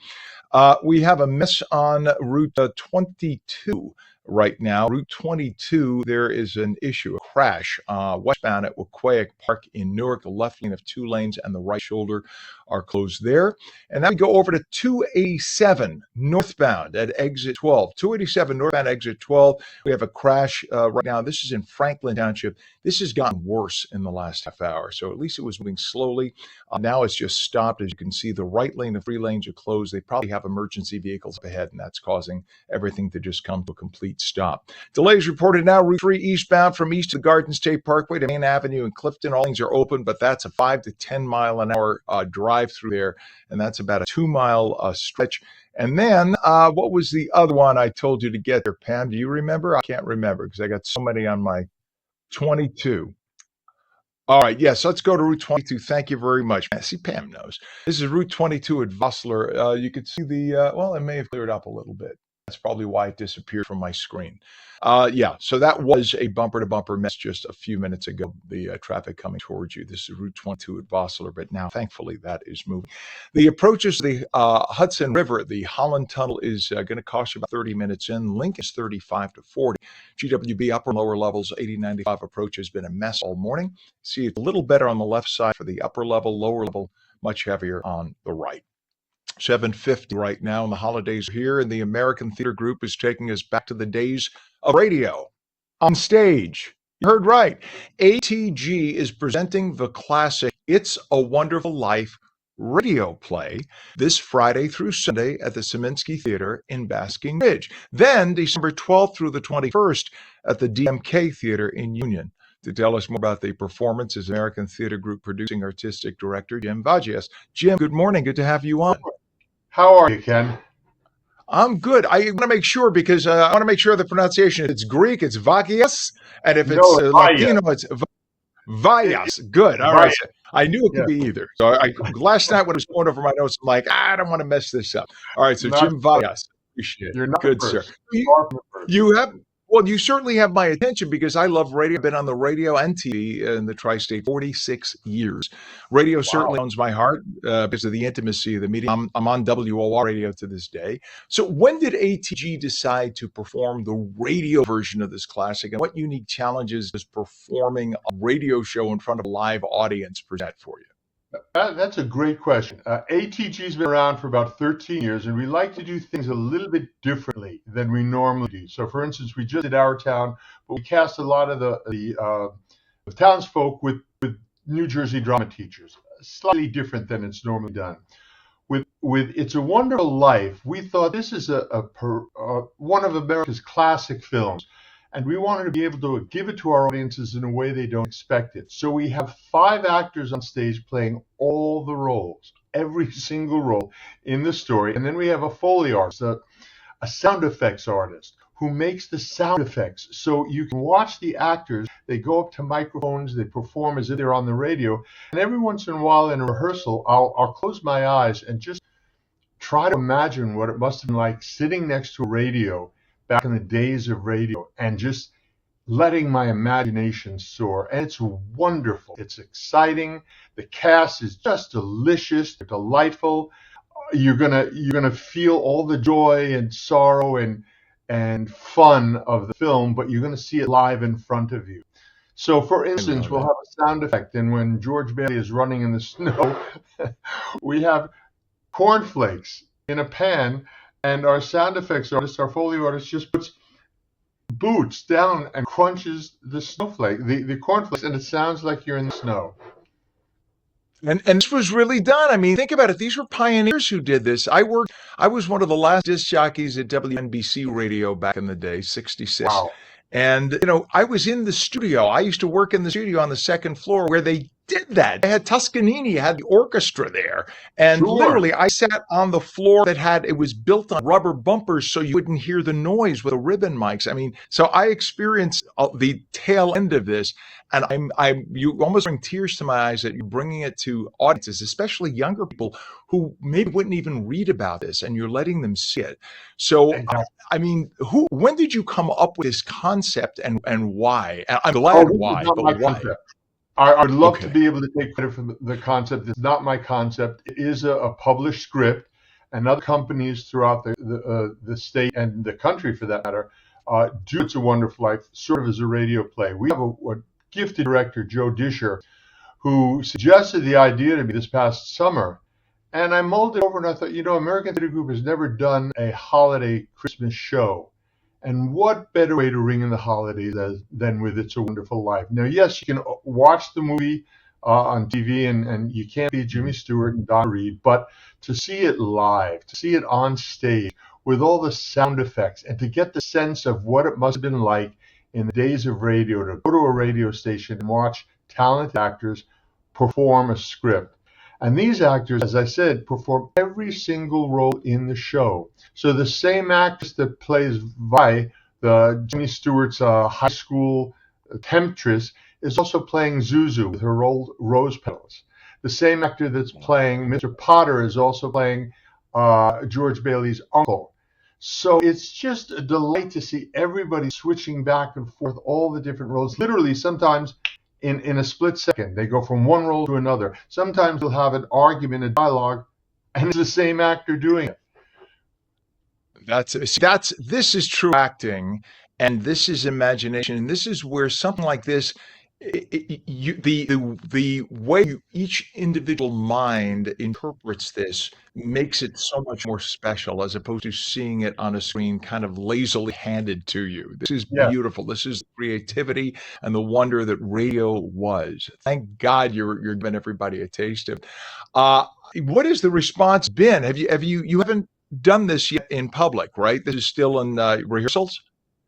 We have a mess on Route 22 right now. Route 22, there is an issue, a crash westbound at Waquayak Park in Newark. The left lane of 2 lanes and the right shoulder are closed there. And then we go over to 287 northbound at exit 12. 287 northbound exit 12. We have a crash right now. This is in Franklin Township. This has gotten worse in the last half hour. So at least it was moving slowly. Now it's just stopped. As you can see, the right lane, the 3 lanes are closed. They probably have emergency vehicles up ahead, and that's causing everything to just come to a complete stop. Delays reported now. Route 3 eastbound from east of the Garden State Parkway to Main Avenue in Clifton. All lanes are open, but that's a 5 to 10 mile an hour drive through there, and that's about a 2-mile stretch. And then what was the other one I told you to get there, Pam? Do you remember? I can't remember because I got so many on my 22. All right, yes, let's go to Route 22. Thank you very much. See, Pam knows. This is Route 22 at Vossler. You could see well, it may have cleared up a little bit. That's probably why it disappeared from my screen. Yeah, so that was a bumper-to-bumper mess just a few minutes ago, the traffic coming towards you. This is Route 22 at Vossler, but now, thankfully, that is moving. The approaches to the Hudson River, the Holland Tunnel, is going to cost you about 30 minutes in. Lincoln is 35 to 40. GWB upper and lower levels, 80-95 approach has been a mess all morning. See, it's a little better on the left side for the upper level, lower level, much heavier on the right. 7:50 right now, and the holidays are here, and the American Theater Group is taking us back to the days of radio on stage. You heard right. ATG is presenting the classic It's a Wonderful Life radio play this Friday through Sunday at the Szymanski Theater in Basking Ridge. Then December 12th through the 21st at the DMK Theater in Union. To tell us more about the performance is American Theater Group producing artistic director Jim Vagias. Jim, good morning. Good to have you on. How are you, Ken? I'm good. I want to make sure because I want to make sure the pronunciation. If it's Greek, it's Vagias, and if it's Latino, it's Vallas. Good. All right. So I knew it could be either. So last night when I was going over my notes, I'm like, I don't want to mess this up. All right. So Jim Vallas. Appreciate it. You're not good, first. Sir. You certainly have my attention because I love radio. I've been on the radio and TV in the tri-state 46 years. Radio certainly owns my heart because of the intimacy of the medium. I'm on WOR radio to this day. So when did ATG decide to perform the radio version of this classic, and what unique challenges does performing a radio show in front of a live audience present for you? That's a great question. ATG's been around for about 13 years, and we like to do things a little bit differently than we normally do. So, for instance, we just did Our Town, but we cast a lot of the townsfolk with New Jersey drama teachers, slightly different than it's normally done. With It's a Wonderful Life, we thought this is one of America's classic films. And we wanted to be able to give it to our audiences in a way they don't expect it. So we have 5 actors on stage playing all the roles, every single role in the story. And then we have a Foley artist, a sound effects artist who makes the sound effects. So you can watch the actors, they go up to microphones, they perform as if they're on the radio. And every once in a while in a rehearsal, I'll close my eyes and just try to imagine what it must have been like sitting next to a radio back in the days of radio and just letting my imagination soar. And it's wonderful. It's exciting. The cast is just delicious. They're delightful. You're gonna feel all the joy and sorrow and fun of the film, but you're gonna see it live in front of you. So, for instance, we'll have a sound effect, and when George Bailey is running in the snow, we have cornflakes in a pan. And our sound effects artist, our Foley artist, just puts boots down and crunches the snowflake, the cornflakes, and it sounds like you're in the snow. And this was really done. I mean, think about it. These were pioneers who did this. I was one of the last disc jockeys at WNBC radio back in the day, 66. Wow. And, I was in the studio. I used to work in the studio on the second floor where they did that. They had Toscanini, had the orchestra there. And literally, I sat on the floor it was built on rubber bumpers so you wouldn't hear the noise with the ribbon mics. I mean, so I experienced the tail end of this. And you almost bring tears to my eyes that you're bringing it to audiences, especially younger people who maybe wouldn't even read about this, and you're letting them see it. So, exactly. I mean, when did you come up with this concept and why? I'm glad why, but why? I would love to be able to take credit for the concept. It's not my concept. It is a published script, and other companies throughout the state and the country, for that matter, do It's a Wonderful Life sort of as a radio play. We have a gifted director, Joe Disher, who suggested the idea to me this past summer, and I mulled it over and I thought, American Theater Group has never done a holiday Christmas show. And what better way to ring in the holidays than with It's a Wonderful Life? Now, yes, you can watch the movie on TV, and you can't be Jimmy Stewart and Don Reed, but to see it live, to see it on stage with all the sound effects, and to get the sense of what it must have been like in the days of radio, to go to a radio station and watch talented actors perform a script. And these actors, as I said, perform every single role in the show. So the same actress that plays Vi, Jimmy Stewart's high school temptress, is also playing Zuzu with her old rose petals. The same actor that's playing Mr. Potter is also playing George Bailey's uncle. So it's just a delight to see everybody switching back and forth, all the different roles. Literally, sometimes in a split second, they go from one role to another. Sometimes they'll have an argument, a dialogue, and it's the same actor doing it. This is true acting, and this is imagination, and this is where something like this, the way each individual mind interprets this makes it so much more special as opposed to seeing it on a screen kind of lazily handed to you. This is Yeah. beautiful. This is the creativity and the wonder that radio was. Thank God you're giving everybody a taste of. Uh, what has the response been? You haven't done this yet in public, right? This is still in rehearsals?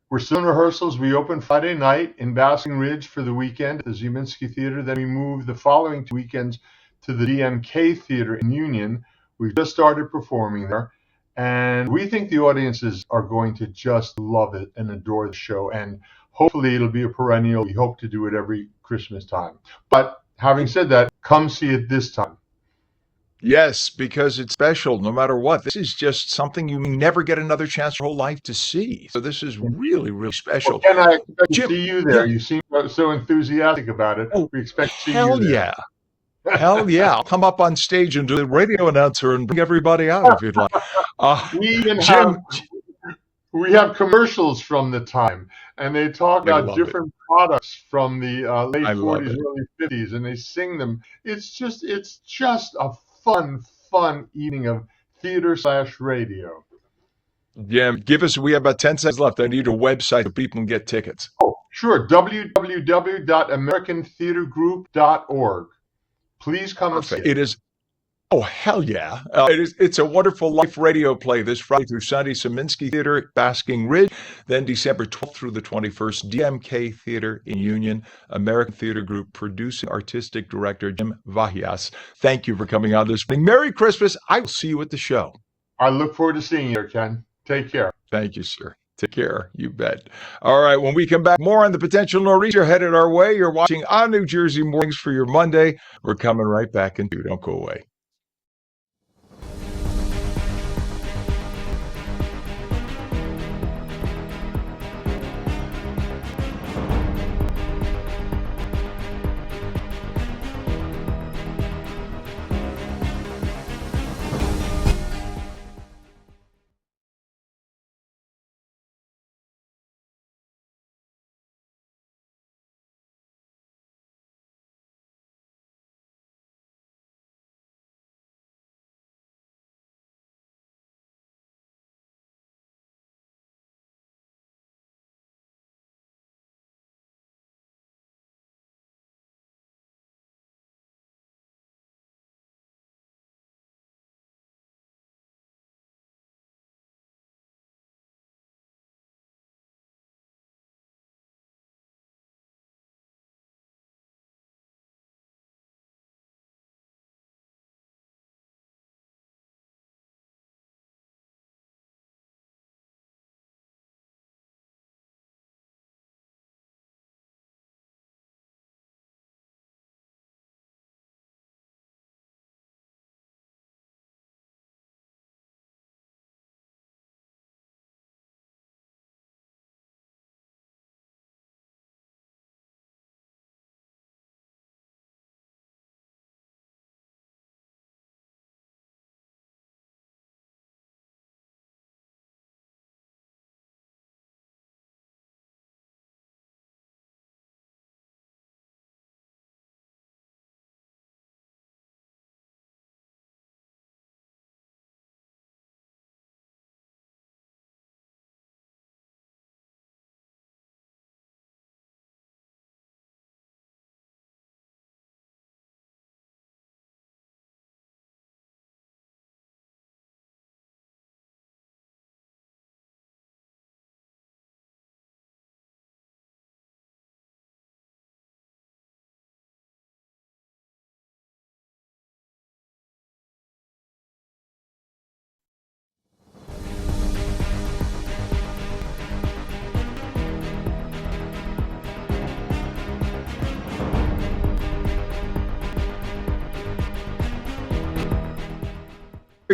We're still in rehearsals. We open Friday night in Basking Ridge for the weekend at the Zeminski Theater. Then we move the following 2 weekends to the DMK Theater in Union. We've just started performing there. And we think the audiences are going to just love it and adore the show. And hopefully it'll be a perennial. We hope to do it every Christmas time. But having said that, come see it this time. Yes, because it's special no matter what. This is just something you never get another chance your whole life to see. So this is really, really Well, special. Ken, I expect to Jim, see you yeah. there. You seem so enthusiastic about it. Oh, We expect to see you hell there. yeah. Hell yeah. I'll come up on stage and do the radio announcer and bring everybody out if you'd like. We even Jim, we have commercials from the time, and they talk I about love it. different products from the late I love 40s, it. early 50s, and they sing them. It's just a fun evening of theater/radio. Jim, we have about 10 seconds left. I need a website so people can get tickets. Oh, sure, www.americantheatergroup.org. Please come and see Perfect. it. It is. Oh, hell yeah. It's a wonderful live radio play this Friday through Sunday, Zeminski Theater at Basking Ridge. Then December 12th through the 21st, DMK Theater in Union, American Theater Group, producing artistic director Jim Vahias. Thank you for coming on this morning. Merry Christmas. I will see you at the show. I look forward to seeing you, Ken. Take care. Thank you, sir. Take care. You bet. All right. When we come back, more on the potential nor'easter headed our way. You're watching on New Jersey Mornings for your Monday. We're coming right back into. Don't go away.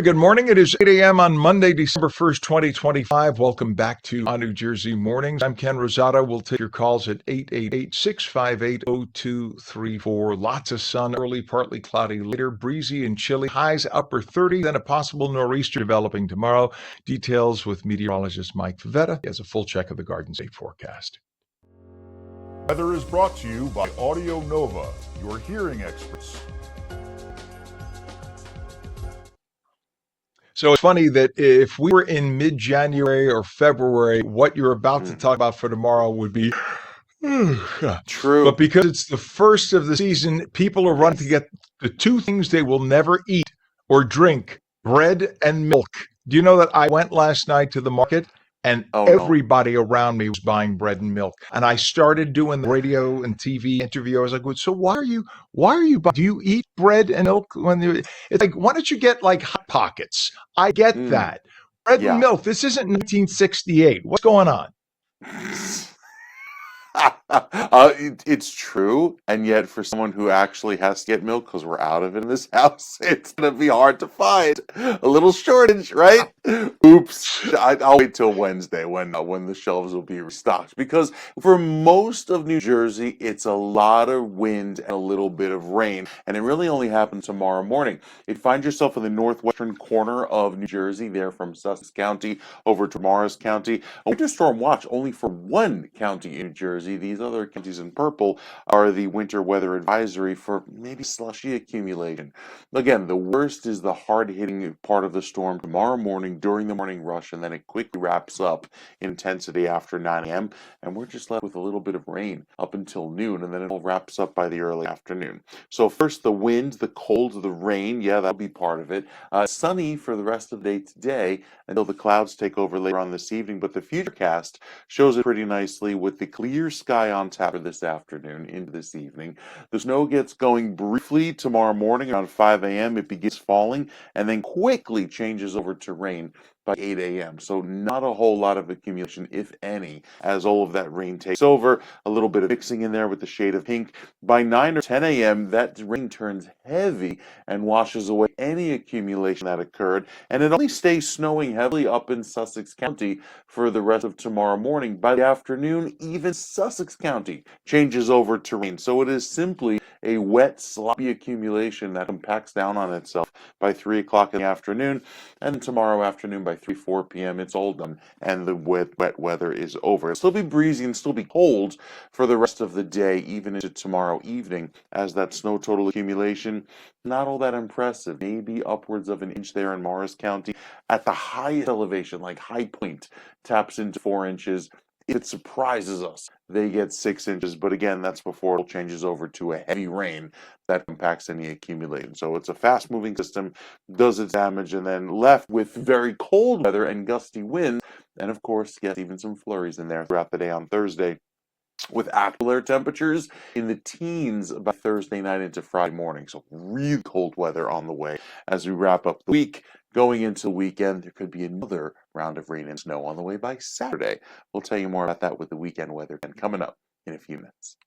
Good morning. It is 8 a.m. on Monday, December 1st, 2025. Welcome back to On New Jersey Mornings. I'm Ken Rosato. We'll take your calls at 888-658-0234. Lots of sun, early, partly cloudy later, breezy and chilly. Highs upper 30s, then a possible nor'easter developing tomorrow. Details with meteorologist Mike Favetta. He has a full check of the Garden State forecast. Weather is brought to you by Audio Nova, your hearing experts. So it's funny that if we were in mid-January or February, what you're about to talk about for tomorrow would be True. But because it's the first of the season, people are running to get the two things they will never eat or drink, bread and milk. Do you know that I went last night to the market and everybody around me was buying bread and milk? And I started doing the radio and TV interview. I was like, so why are you do you eat bread and milk when it's like, why don't you get like Hot Pockets? I get that. Bread and milk. This isn't 1968. What's going on? It's true, and yet for someone who actually has to get milk because we're out of it in this house, it's gonna be hard to find. A little shortage, right? Oops. I'll wait till Wednesday when the shelves will be restocked, because for most of New Jersey, it's a lot of wind and a little bit of rain, and it really only happens tomorrow morning. If you find yourself in the northwestern corner of New Jersey, there from Sussex County over to Morris County, a winter storm watch only for one county in New Jersey. These other counties in purple are the winter weather advisory for maybe slushy accumulation. Again, the worst is the hard-hitting part of the storm tomorrow morning during the morning rush, and then it quickly wraps up in intensity after 9 a.m., and we're just left with a little bit of rain up until noon, and then it all wraps up by the early afternoon. So first, the wind, the cold, the rain, that'll be part of it. Sunny for the rest of the day today until the clouds take over later on this evening, but the futurecast shows it pretty nicely with the clear sky on tap for this afternoon into this evening. The snow gets going briefly tomorrow morning around 5 a.m. It begins falling and then quickly changes over to rain by 8 a.m. So not a whole lot of accumulation, if any, as all of that rain takes over. A little bit of mixing in there with the shade of pink. By 9 or 10 a.m., that rain turns heavy and washes away any accumulation that occurred. And it only stays snowing heavily up in Sussex County for the rest of tomorrow morning. By the afternoon, even Sussex County changes over to rain. So it is simply a wet, sloppy accumulation that compacts down on itself by 3 o'clock in the afternoon. And tomorrow afternoon by 4 p.m., it's all done, and the wet weather is over. It'll still be breezy and still be cold for the rest of the day, even into tomorrow evening, as that snow total accumulation, not all that impressive. Maybe upwards of an inch there in Morris County. At the highest elevation, like High Point, taps into 4 inches. If it surprises us, they get 6 inches, but again, that's before it changes over to a heavy rain that impacts any accumulation. So it's a fast-moving system, does its damage, and then left with very cold weather and gusty winds, and of course, yes, even some flurries in there throughout the day on Thursday, with actual air temperatures in the teens by Thursday night into Friday morning. So really cold weather on the way as we wrap up the week. Going into the weekend, there could be another round of rain and snow on the way by Saturday. We'll tell you more about that with the weekend weather coming up in a few minutes.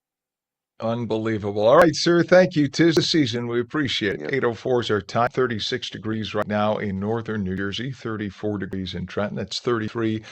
Unbelievable. All right, sir. Thank you. 'Tis the season. We appreciate it. 8:04 is our time. 36 degrees right now in northern New Jersey, 34 degrees in Trenton. It's 33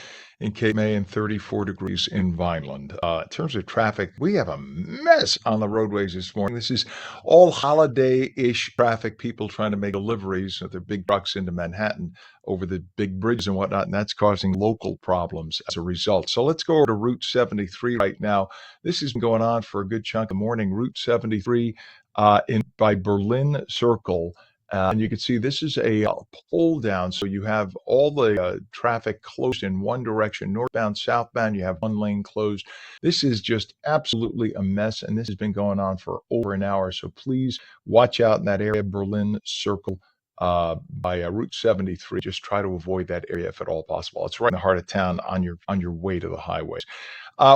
in Cape May and 34 degrees in Vineland. In terms of traffic, we have a mess on the roadways this morning. This is all holiday-ish traffic, people trying to make deliveries of their big trucks into Manhattan over the big bridges and whatnot, and that's causing local problems as a result. So let's go over to Route 73 right now. This has been going on for a good chunk of the morning. Route 73 by Berlin Circle. And you can see this is a pull down. So you have all the traffic closed in one direction, northbound, southbound. You have one lane closed. This is just absolutely a mess. And this has been going on for over an hour. So please watch out in that area, Berlin Circle by Route 73. Just try to avoid that area if at all possible. It's right in the heart of town on your way to the highways.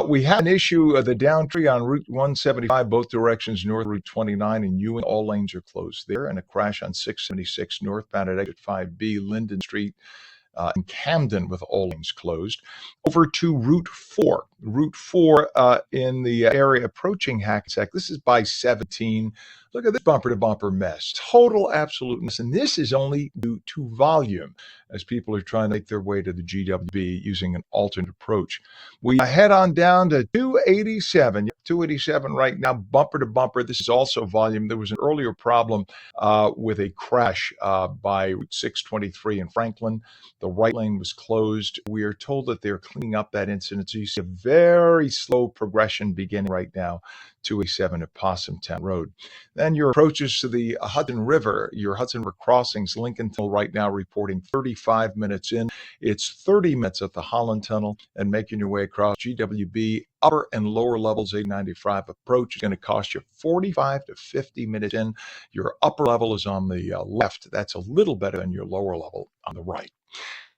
We have an issue, the downtree on Route 175, both directions, north Route 29 and Ewing. All lanes are closed there, and a crash on 676 northbound at exit 5B, Linden Street in Camden with all lanes closed. Over to Route 4. Route 4 in the area approaching Hackensack. This is by 17. Look at this bumper to bumper mess. Total absolute mess. And this is only due to volume as people are trying to make their way to the GWB using an alternate approach. We head on down to 287. 287 right now, bumper to bumper. This is also volume. There was an earlier problem with a crash by Route 623 in Franklin. The right lane was closed. We are told that they're cleaning up that incident. So you see a very slow progression beginning right now, 287 at Possumtown Road. Then your approaches to the Hudson River, your Hudson River crossings, Lincoln Tunnel right now reporting 35 minutes in. It's 30 minutes at the Holland Tunnel, and making your way across GWB upper and lower levels 895 approach is going to cost you 45 to 50 minutes in. Your upper level is on the left. That's a little better than your lower level on the right.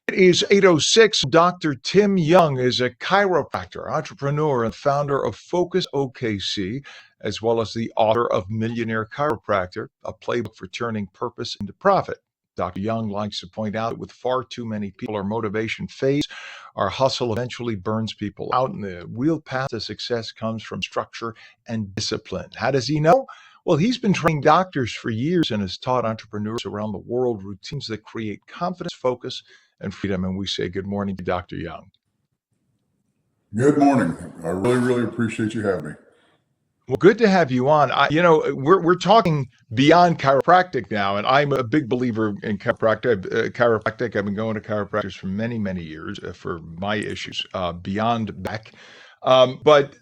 It is 8:06. Dr. Tim Young is a chiropractor, entrepreneur, and founder of Focus OKC, as well as the author of Millionaire Chiropractor, a playbook for turning purpose into profit. Dr. Young likes to point out that with far too many people, our motivation fades, our hustle eventually burns people out, and the real path to success comes from structure and discipline. How does he know? Well, he's been training doctors for years and has taught entrepreneurs around the world routines that create confidence, focus, and freedom. And we say good morning to Dr. Young. Good morning. I really, really appreciate you having me. Well, good to have you on. We're talking beyond chiropractic now, and I'm a big believer in chiropractic. I've been going to chiropractors for many, many years for my issues beyond back. But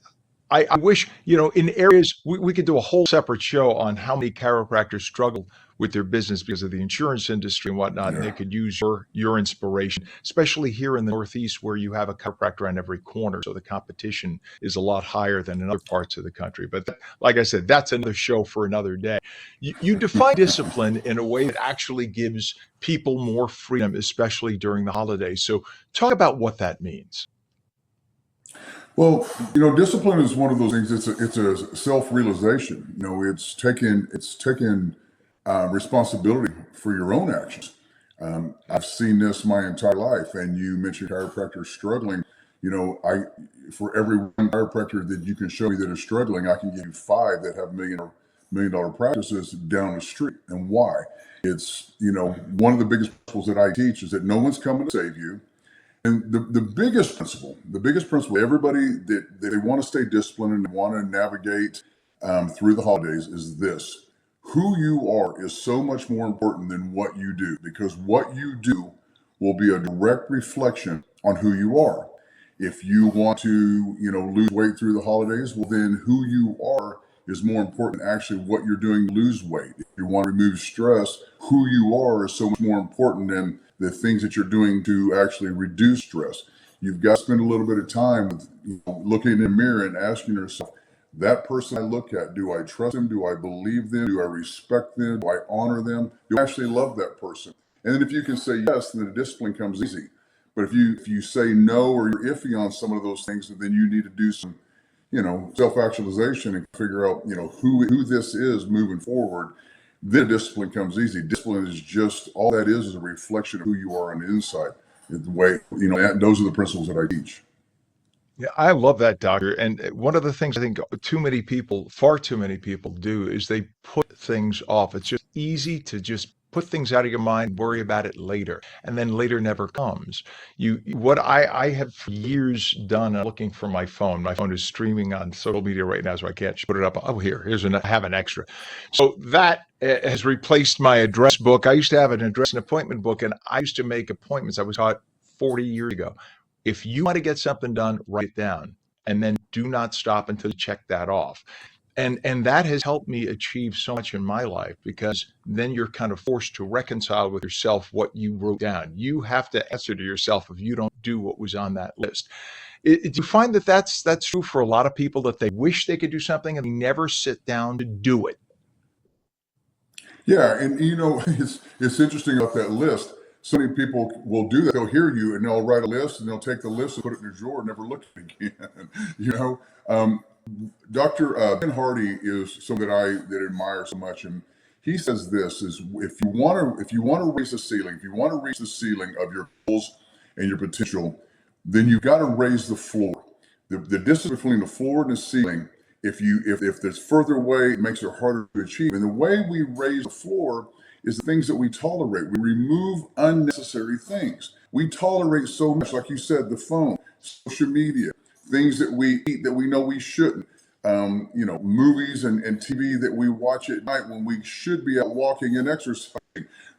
I wish, in areas, we could do a whole separate show on how many chiropractors struggle with their business because of the insurance industry and whatnot. And they could use your inspiration, especially here in the Northeast where you have a chiropractor on every corner. So the competition is a lot higher than in other parts of the country. But like I said, that's another show for another day. You define discipline in a way that actually gives people more freedom, especially during the holidays. So talk about what that means. Well, discipline is one of those things. It's a self-realization. It's taking responsibility for your own actions. I've seen this my entire life, and you mentioned chiropractors struggling. For every one chiropractor that you can show me that is struggling, I can give you 5 that have million dollar practices down the street. And why? It's one of the biggest principles that I teach is that no one's coming to save you. And the biggest principle, everybody that they want to stay disciplined and want to navigate through the holidays is this: who you are is so much more important than what you do, because what you do will be a direct reflection on who you are. If you want to, lose weight through the holidays, well, then who you are is more important than actually what you're doing to lose weight. If you want to remove stress, who you are is so much more important than the things that you're doing to actually reduce stress. You've got to spend a little bit of time with, looking in the mirror and asking yourself, that person I look at, do I trust them? Do I believe them? Do I respect them? Do I honor them? Do I actually love that person? And then if you can say yes, then the discipline comes easy. But if you say no, or you're iffy on some of those things, then you need to do some, self-actualization and figure out, who this is moving forward. Then discipline comes easy. Discipline is just, all that is a reflection of who you are on the inside. The way, those are the principles that I teach. Yeah, I love that, doctor. And one of the things I think far too many people do is they put things off. It's just easy to just put things out of your mind, worry about it later, and then later never comes. What I have for years done, looking for my phone. My phone is streaming on social media right now, so I can't just put it up. Oh, I have an extra. So that has replaced my address book. I used to have an address and appointment book, and I used to make appointments. I was taught 40 years ago. If you want to get something done, write it down, and then do not stop until you check that off. And that has helped me achieve so much in my life, because then you're kind of forced to reconcile with yourself what you wrote down. You have to answer to yourself if you don't do what was on that list. Do you find that that's true for a lot of people, that they wish they could do something and they never sit down to do it? Yeah, and it's interesting about that list. So many people will do that. They'll hear you and they'll write a list and they'll take the list and put it in their drawer and never look at it again. Dr. Ben Hardy is someone that admire so much, and he says this is, if you want to raise the ceiling, if you want to reach the ceiling of your goals and your potential, then you've got to raise the floor. The distance between the floor and the ceiling if there's further away, it makes it harder to achieve. And the way we raise the floor is the things that we tolerate. We remove unnecessary things. We tolerate so much, like you said, the phone, social media, things that we eat that we know we shouldn't. Movies and TV that we watch at night when we should be out walking and exercising.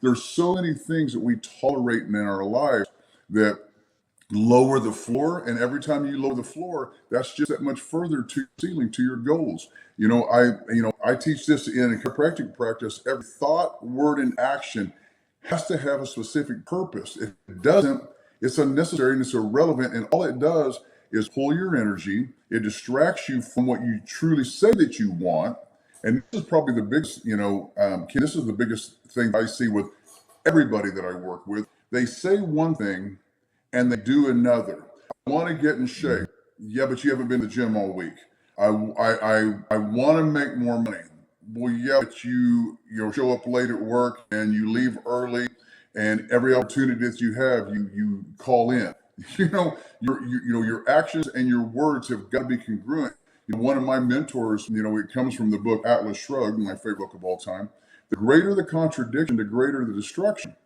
There's so many things that we tolerate in our lives that lower the floor, and every time you lower the floor, that's just that much further to your ceiling, to your goals. I teach this in a chiropractic practice. Every thought, word, and action has to have a specific purpose. If it doesn't, it's unnecessary and it's irrelevant, and all it does is pull your energy. It distracts you from what you truly say that you want. And this is probably the biggest, Ken, this is the biggest thing I see with everybody that I work with. They say one thing and they do another. I want to get in shape. Yeah, but you haven't been to the gym all week. I want to make more money. Well, yeah, but you show up late at work and you leave early, and every opportunity that you have, you call in. Your actions and your words have got to be congruent. One of my mentors, it comes from the book Atlas Shrugged, my favorite book of all time. The greater the contradiction, the greater the destruction.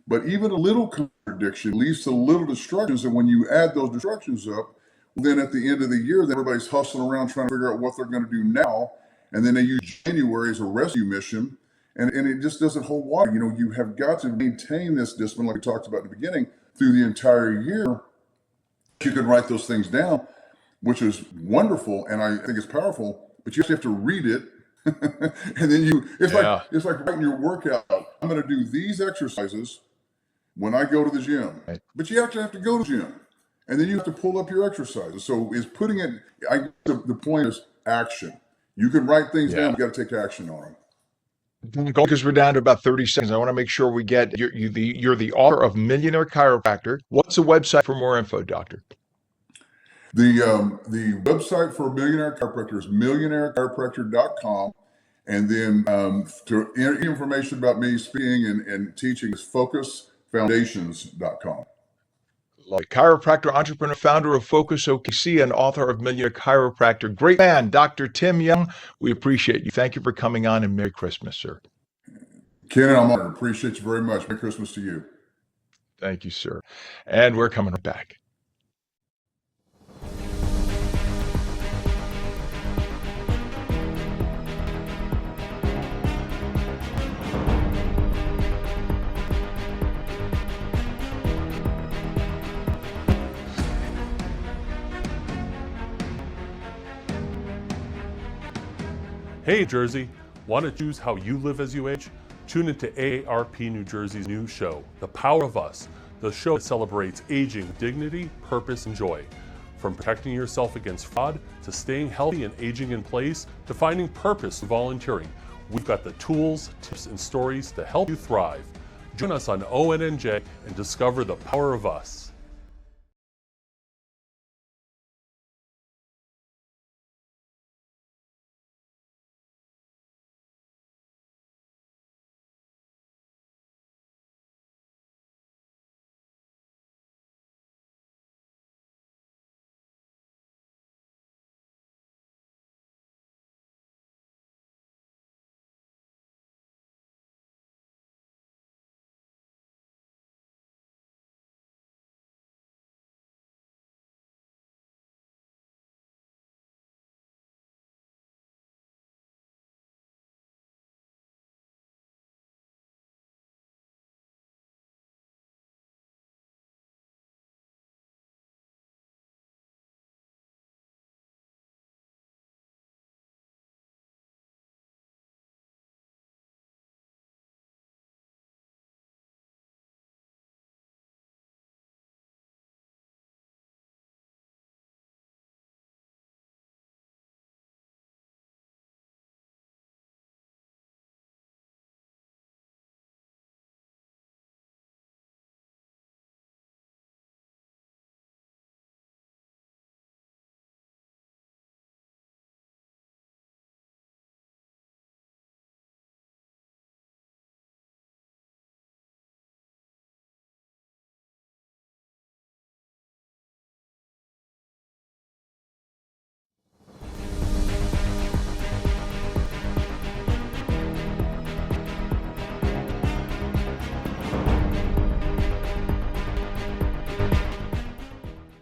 But even a little contradiction leads to little destructions. And when you add those destructions up, then at the end of the year, then everybody's hustling around trying to figure out what they're going to do now. And then they use January as a rescue mission. And it just doesn't hold water. You have got to maintain this discipline, like we talked about at the beginning, through the entire year. You can write those things down, which is wonderful. And I think it's powerful, but you have to read it. And then it's like writing your workout. I'm going to do these exercises when I go to the gym. Right. But you actually have to go to the gym. And then you have to pull up your exercises. So the point is action. You can write things down, you got to take action on them. Because we're down to about 30 seconds. I want to make sure we get you're the author of Millionaire Chiropractor. What's the website for more info, Doctor? The website for Millionaire Chiropractor is millionairechiropractor.com. And then any information about me speaking and teaching is focusfoundations.com. Like chiropractor, entrepreneur, founder of Focus OKC, and author of Millionaire Chiropractor. Great man, Dr. Tim Young. We appreciate you. Thank you for coming on, and Merry Christmas, sir. Ken, I'm honored. Appreciate you very much. Merry Christmas to you. Thank you, sir. And we're coming back. Hey Jersey, want to choose how you live as you age? Tune into AARP New Jersey's new show, The Power of Us, the show that celebrates aging with dignity, purpose, and joy. From protecting yourself against fraud, to staying healthy and aging in place, to finding purpose and volunteering, we've got the tools, tips, and stories to help you thrive. Join us on ONNJ and discover the power of us.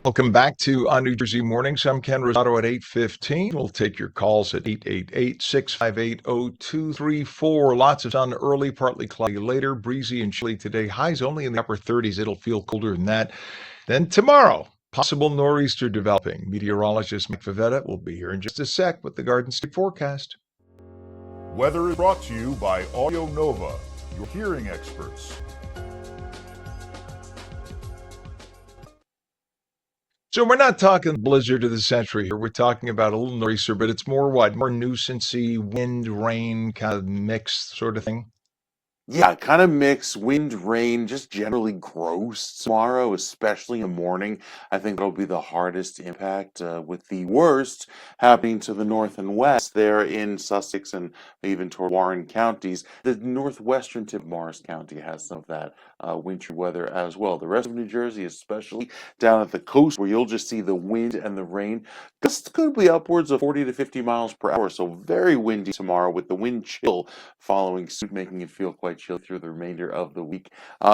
Welcome back to On New Jersey Mornings. I'm Ken Rosato at 8:15. We'll take your calls at 888-658-0234. Lots of sun early, partly cloudy later, breezy and chilly today. Highs only in the upper 30s. It'll feel colder than that. Then tomorrow, possible nor'easter developing. Meteorologist Mike Favetta will be here in just a sec with the Garden State forecast. Weather is brought to you by Audio Nova, your hearing experts. So we're not talking blizzard of the century here. We're talking about a little nor'easter, but it's more what? More nuisancey, wind, rain, kind of mixed sort of thing. Yeah, kind of mixed wind, rain, just generally gross tomorrow, especially in the morning. I think that'll be the hardest impact, with the worst happening to the north and west there in Sussex and even toward Warren counties. The northwestern tip of Morris County has some of that wintry weather as well. The rest of New Jersey, especially down at the coast, where you'll just see the wind and the rain. Gusts could be upwards of 40 to 50 miles per hour, so very windy tomorrow with the wind chill following suit, making it feel quite chilly through the remainder of the week.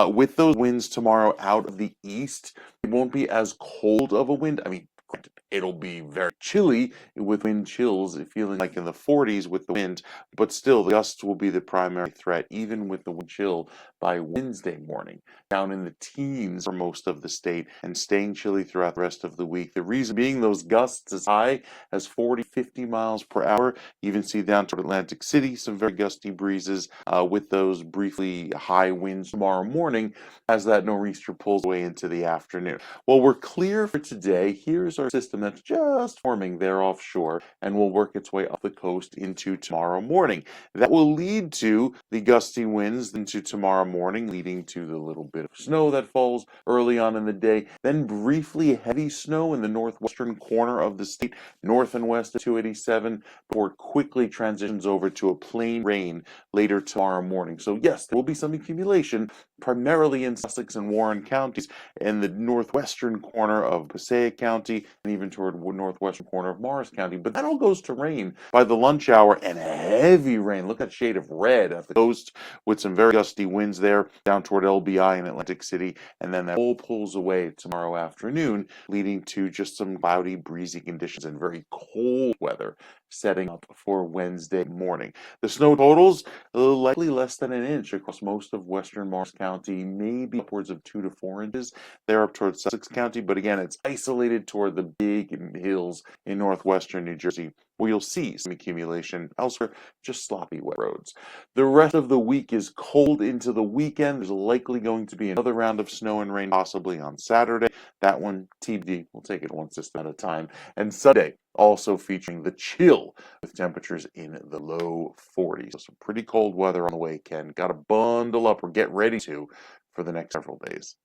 With those winds tomorrow out of the east, it won't be as cold of a wind. I mean, granted, it'll be very chilly with wind chills, feeling like in the 40s with the wind, but still, the gusts will be the primary threat, even with the wind chill by Wednesday morning. Down in the teens for most of the state and staying chilly throughout the rest of the week. The reason being those gusts as high as 40, 50 miles per hour. You even see down toward Atlantic City some very gusty breezes with those briefly high winds tomorrow morning as that nor'easter pulls away into the afternoon. Well, we're clear for today. Here's our system that's just forming there offshore and will work its way up the coast into tomorrow morning. That will lead to the gusty winds into tomorrow morning, leading to the little bit of snow that falls early on in the day, then briefly heavy snow in the northwestern corner of the state, north and west of 287, before it quickly transitions over to a plain rain later tomorrow morning. So yes, there will be some accumulation, primarily in Sussex and Warren counties, in the northwestern corner of Passaic County, and even toward the northwestern corner of Morris County. But that all goes to rain by the lunch hour, and heavy rain. Look at the shade of red at the coast with some very gusty winds there down toward LBI and Atlantic City, and then that all pulls away tomorrow afternoon, leading to just some cloudy, breezy conditions and very cold weather setting up for Wednesday morning. The snow totals likely less than an inch across most of western Morris County, maybe upwards of 2 to 4 inches. They're up towards Sussex County, but again, it's isolated toward the big hills in northwestern New Jersey, where you'll see some accumulation. Elsewhere, just sloppy wet roads. The rest of the week is cold into the weekend. There's likely going to be another round of snow and rain, possibly on Saturday. That one, TBD. We'll take it one system at a time. And Sunday, also featuring the chill with temperatures in the low 40s. So some pretty cold weather on the way, Ken. Got to bundle up or get ready to for the next several days.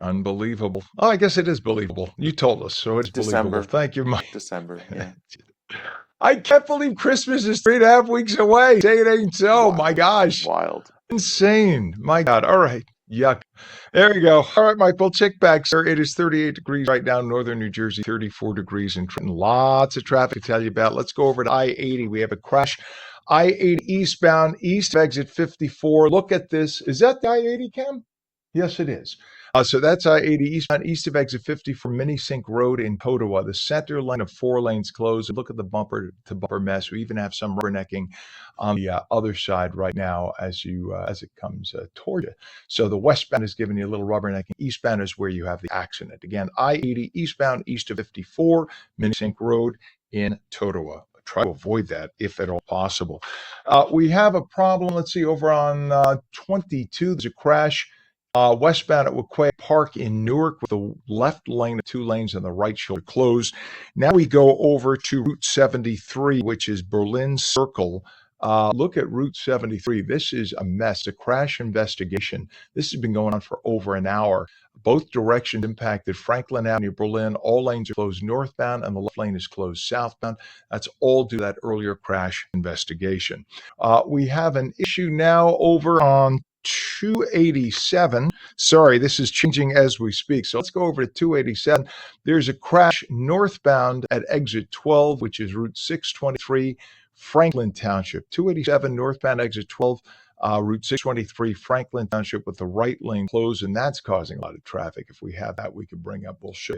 Unbelievable. Oh, I guess it is believable. You told us, so it's December. believable. Thank you, Mike. December, yeah. I can't believe Christmas is 3.5 weeks away. Say it ain't so. Wild. My gosh. Wild. Insane. My God. All right. Yuck. There you go. All right, Mike. We'll check back, sir. It is 38 degrees right now in northern New Jersey, 34 degrees in Trenton. Lots of traffic to tell you about. Let's go over to I-80. We have a crash. I-80 eastbound, east of exit 54. Look at this. Is that the I-80, Cam? Yes, it is. So that's I-80 eastbound, east of exit 50 for Mini Sink Road in Totowa. The center lane of 4 lanes closed. Look at the bumper-to-bumper mess. We even have some rubbernecking on the other side right now as it comes toward you. So the westbound is giving you a little rubbernecking. Eastbound is where you have the accident. Again, I-80 eastbound, east of 54, Mini Sink Road in Totowa. Try to avoid that if at all possible. We have a problem. Let's see, over on 22, there's a crash. Westbound at Waquay Park in Newark with the left lane of 2 lanes and the right shoulder closed. Now we go over to Route 73, which is Berlin Circle. Look at Route 73. This is a mess, a crash investigation. This has been going on for over an hour. Both directions impacted Franklin Avenue, Berlin. All lanes are closed northbound and the left lane is closed southbound. That's all due to that earlier crash investigation. We have an issue now over on 287. Sorry, this is changing as we speak. So let's go over to 287. There's a crash northbound at exit 12, which is Route 623, Franklin Township. 287 northbound exit 12. Route 623 Franklin Township with the right lane closed, and that's causing a lot of traffic. If we have that, we could bring up, we'll show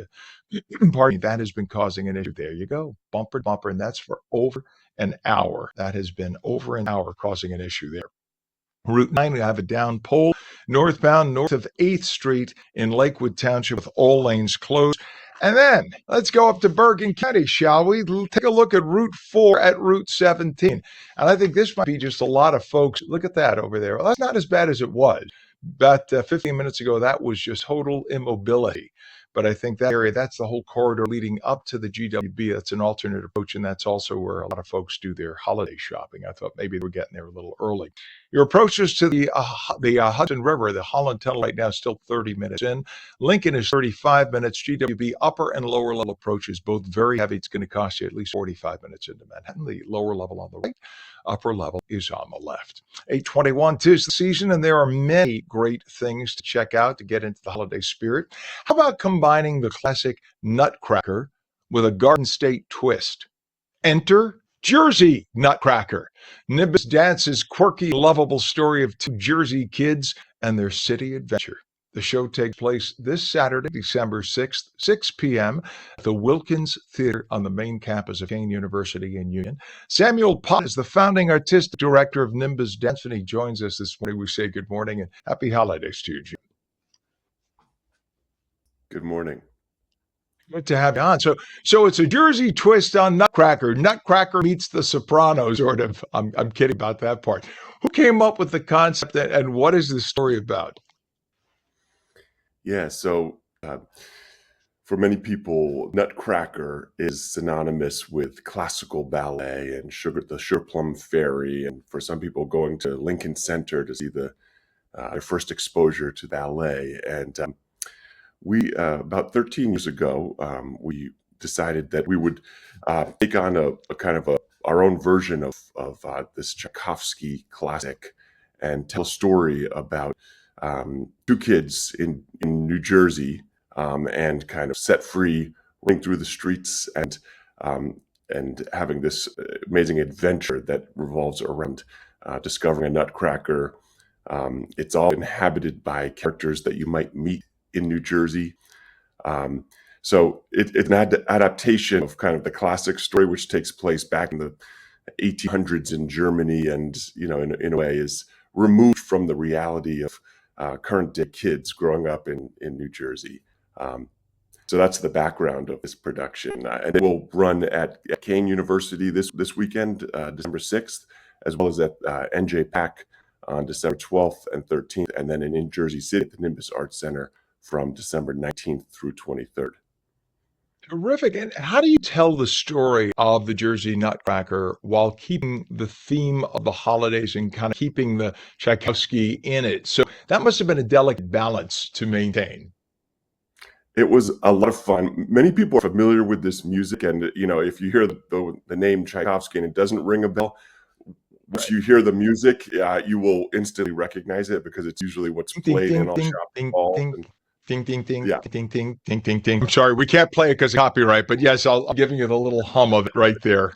you. Pardon me, that has been causing an issue. There you go, bumper to bumper, and that's for over an hour. That has been over an hour causing an issue there. Route 9, we have a down pole northbound north of 8th Street in Lakewood Township with all lanes closed. And then let's go up to Bergen County, shall we? Take a look at Route 4 at Route 17. And I think this might be just a lot of folks. Look at that over there. Well, that's not as bad as it was. About 15 minutes ago, that was just total immobility. But I think that area, that's the whole corridor leading up to the GWB. That's an alternate approach, and that's also where a lot of folks do their holiday shopping. I thought maybe they were getting there a little early. Your approaches to the Hudson River, the Holland Tunnel right now is still 30 minutes in. Lincoln is 35 minutes. GWB upper and lower level approaches, both very heavy. It's going to cost you at least 45 minutes into Manhattan. The lower level on the right, upper level is on the left. 8:21, 'tis the season, and there are many great things to check out to get into the holiday spirit. How about combining the classic Nutcracker with a Garden State twist? Enter Jersey Nutcracker. Nimbus Dance's quirky, lovable story of two Jersey kids and their city adventure. The show takes place this Saturday, December 6th, 6 p.m. at the Wilkins Theater on the main campus of Kane University in Union. Samuel Pott is the founding artistic director of Nimbus Dance, and he joins us this morning. We say good morning and happy holidays to you, Jim. Good morning. Good to have you on. So it's a Jersey twist on Nutcracker. Nutcracker meets The Sopranos, sort of. I'm kidding about that part. Who came up with the concept, and what is the story about? Yeah, so for many people, Nutcracker is synonymous with classical ballet and the Sugar Plum Fairy, and for some people, going to Lincoln Center to see their first exposure to ballet. And we about 13 years ago, we decided that we would take on a kind of our own version of this Tchaikovsky classic and tell a story about two kids in New Jersey and kind of set free, running through the streets and having this amazing adventure that revolves around discovering a nutcracker. It's all inhabited by characters that you might meet in New Jersey. So it's an adaptation of kind of the classic story, which takes place back in the 1800s in Germany, and in a way is removed from the reality of current day kids growing up in New Jersey. So that's the background of this production. And it will run at Kane University this weekend, December 6th, as well as at ONNJ PAC on December 12th and 13th, and then in Jersey City at the Nimbus Arts Center from December 19th through 23rd. Terrific. And how do you tell the story of the Jersey Nutcracker while keeping the theme of the holidays and kind of keeping the Tchaikovsky in it? So that must have been a delicate balance to maintain. It was a lot of fun. Many people are familiar with this music, and if you hear the name Tchaikovsky and it doesn't ring a bell, once you hear the music, you will instantly recognize it because it's usually what's played in all shopping malls. Ding, ding, ding, Yeah. ding, ding, ding, ding, ding. I'm sorry, we can't play it because of copyright, but yes, I'm giving you the little hum of it right there.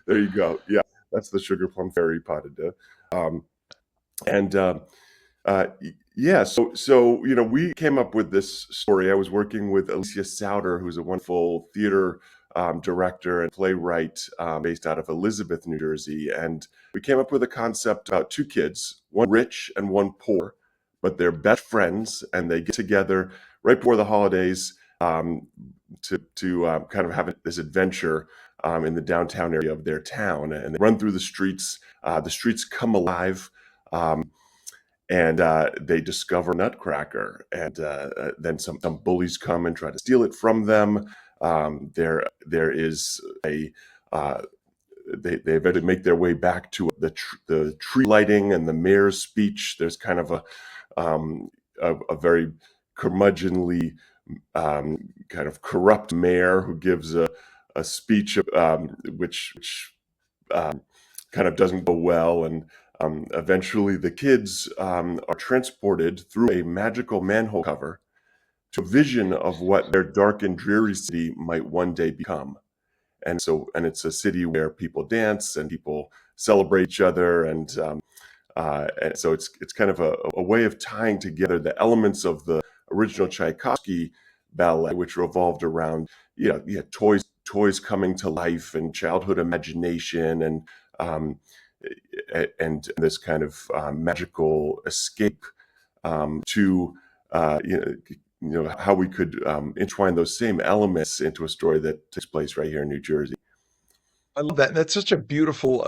There you go. Yeah, that's the Sugar Plum Fairy pas de deux. So we came up with this story. I was working with Alicia Souter, who's a wonderful theater director and playwright based out of Elizabeth, New Jersey, and we came up with a concept about two kids, one rich and one poor, but they're best friends, and they get together right before the holidays to kind of have this adventure in the downtown area of their town, and they run through the streets. The streets come alive, and they discover Nutcracker, and then some bullies come and try to steal it from them. There is they eventually make their way back to the tree lighting and the mayor's speech. There's kind of a very curmudgeonly kind of corrupt mayor who gives a speech which kind of doesn't go well, and eventually the kids are transported through a magical manhole cover to a vision of what their dark and dreary city might one day become. And it's a city where people dance and people celebrate each other, and And so it's kind of a way of tying together the elements of the original Tchaikovsky ballet, which revolved around toys coming to life and childhood imagination um, and this kind of magical escape to how we could entwine those same elements into a story that takes place right here in New Jersey. I love that. And that's such a beautiful,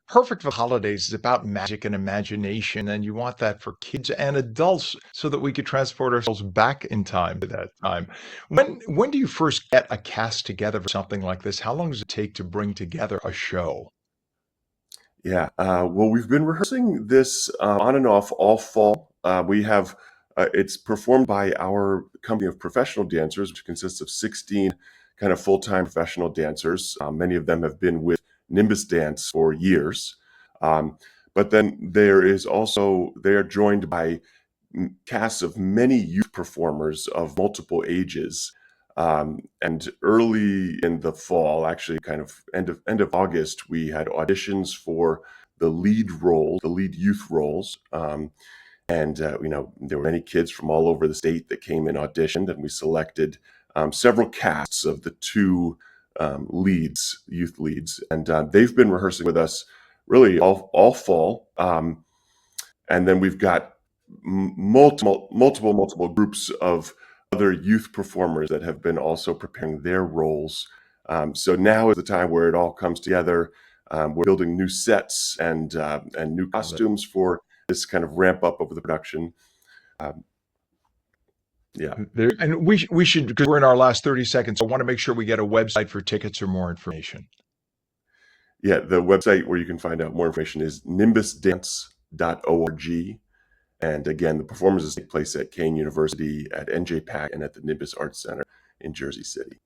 perfect for holidays. It's about magic and imagination, and you want that for kids and adults so that we could transport ourselves back in time to that time. When do you first get a cast together for something like this? How long does it take to bring together a show? Yeah, well, we've been rehearsing this on and off all fall. We have it's performed by our company of professional dancers, which consists of 16 kind of full-time professional dancers. Many of them have been with Nimbus Dance for years. Um, but then they are joined by casts of many youth performers of multiple ages. And early in the fall, actually, kind of end of August, we had auditions for the lead youth roles. And there were many kids from all over the state that came and auditioned, and we selected several casts of the two youth leads, and they've been rehearsing with us really all fall. And then we've got multiple groups of other youth performers that have been also preparing their roles. So now is the time where it all comes together. We're building new sets and new Love it. costumes for this kind of ramp up of the production. Um, yeah, And we should, because we're in our last 30 seconds, I want to make sure we get a website for tickets or more information. yeah. The website where you can find out more information is nimbusdance.org. And again, the performances take place at Kane University, at NJ Pack, and at the Nimbus Arts Center in Jersey City.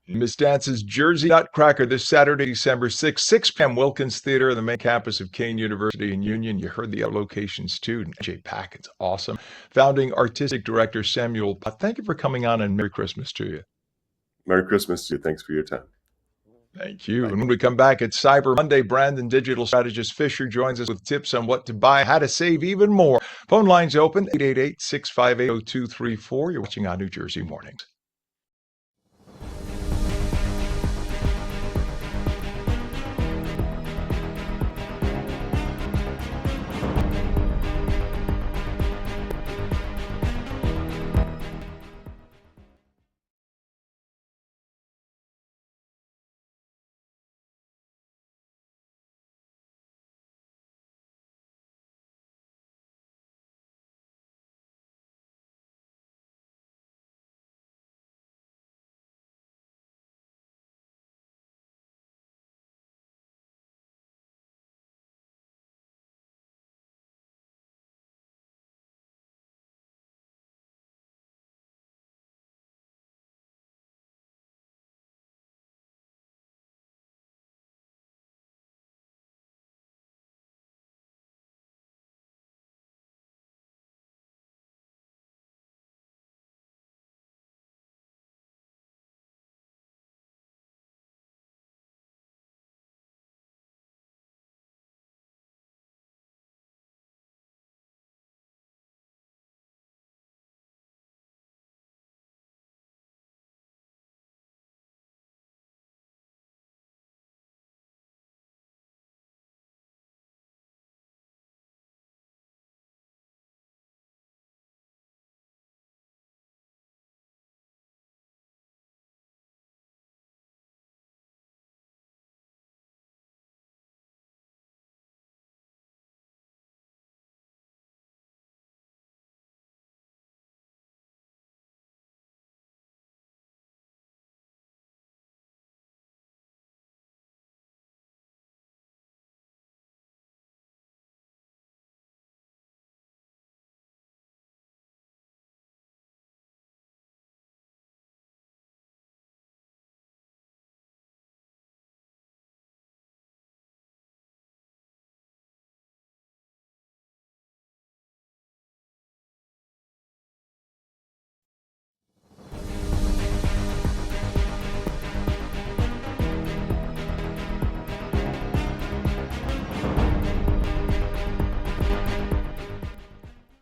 Miss Dance's Jersey Nutcracker this Saturday, December 6th, 6 p.m. Wilkins Theater, the main campus of Kane University in Union. You heard the other locations too. NJ Pack, it's awesome. Founding Artistic Director Samuel Pott, thank you for coming on, and Merry Christmas to you. Merry Christmas to you. Thanks for your time. Thank you. Bye. And when we come back, it's Cyber Monday. Brandon digital strategist Fisher joins us with tips on what to buy, how to save even more. Phone lines open, 888-658-0234. You're watching on New Jersey Mornings.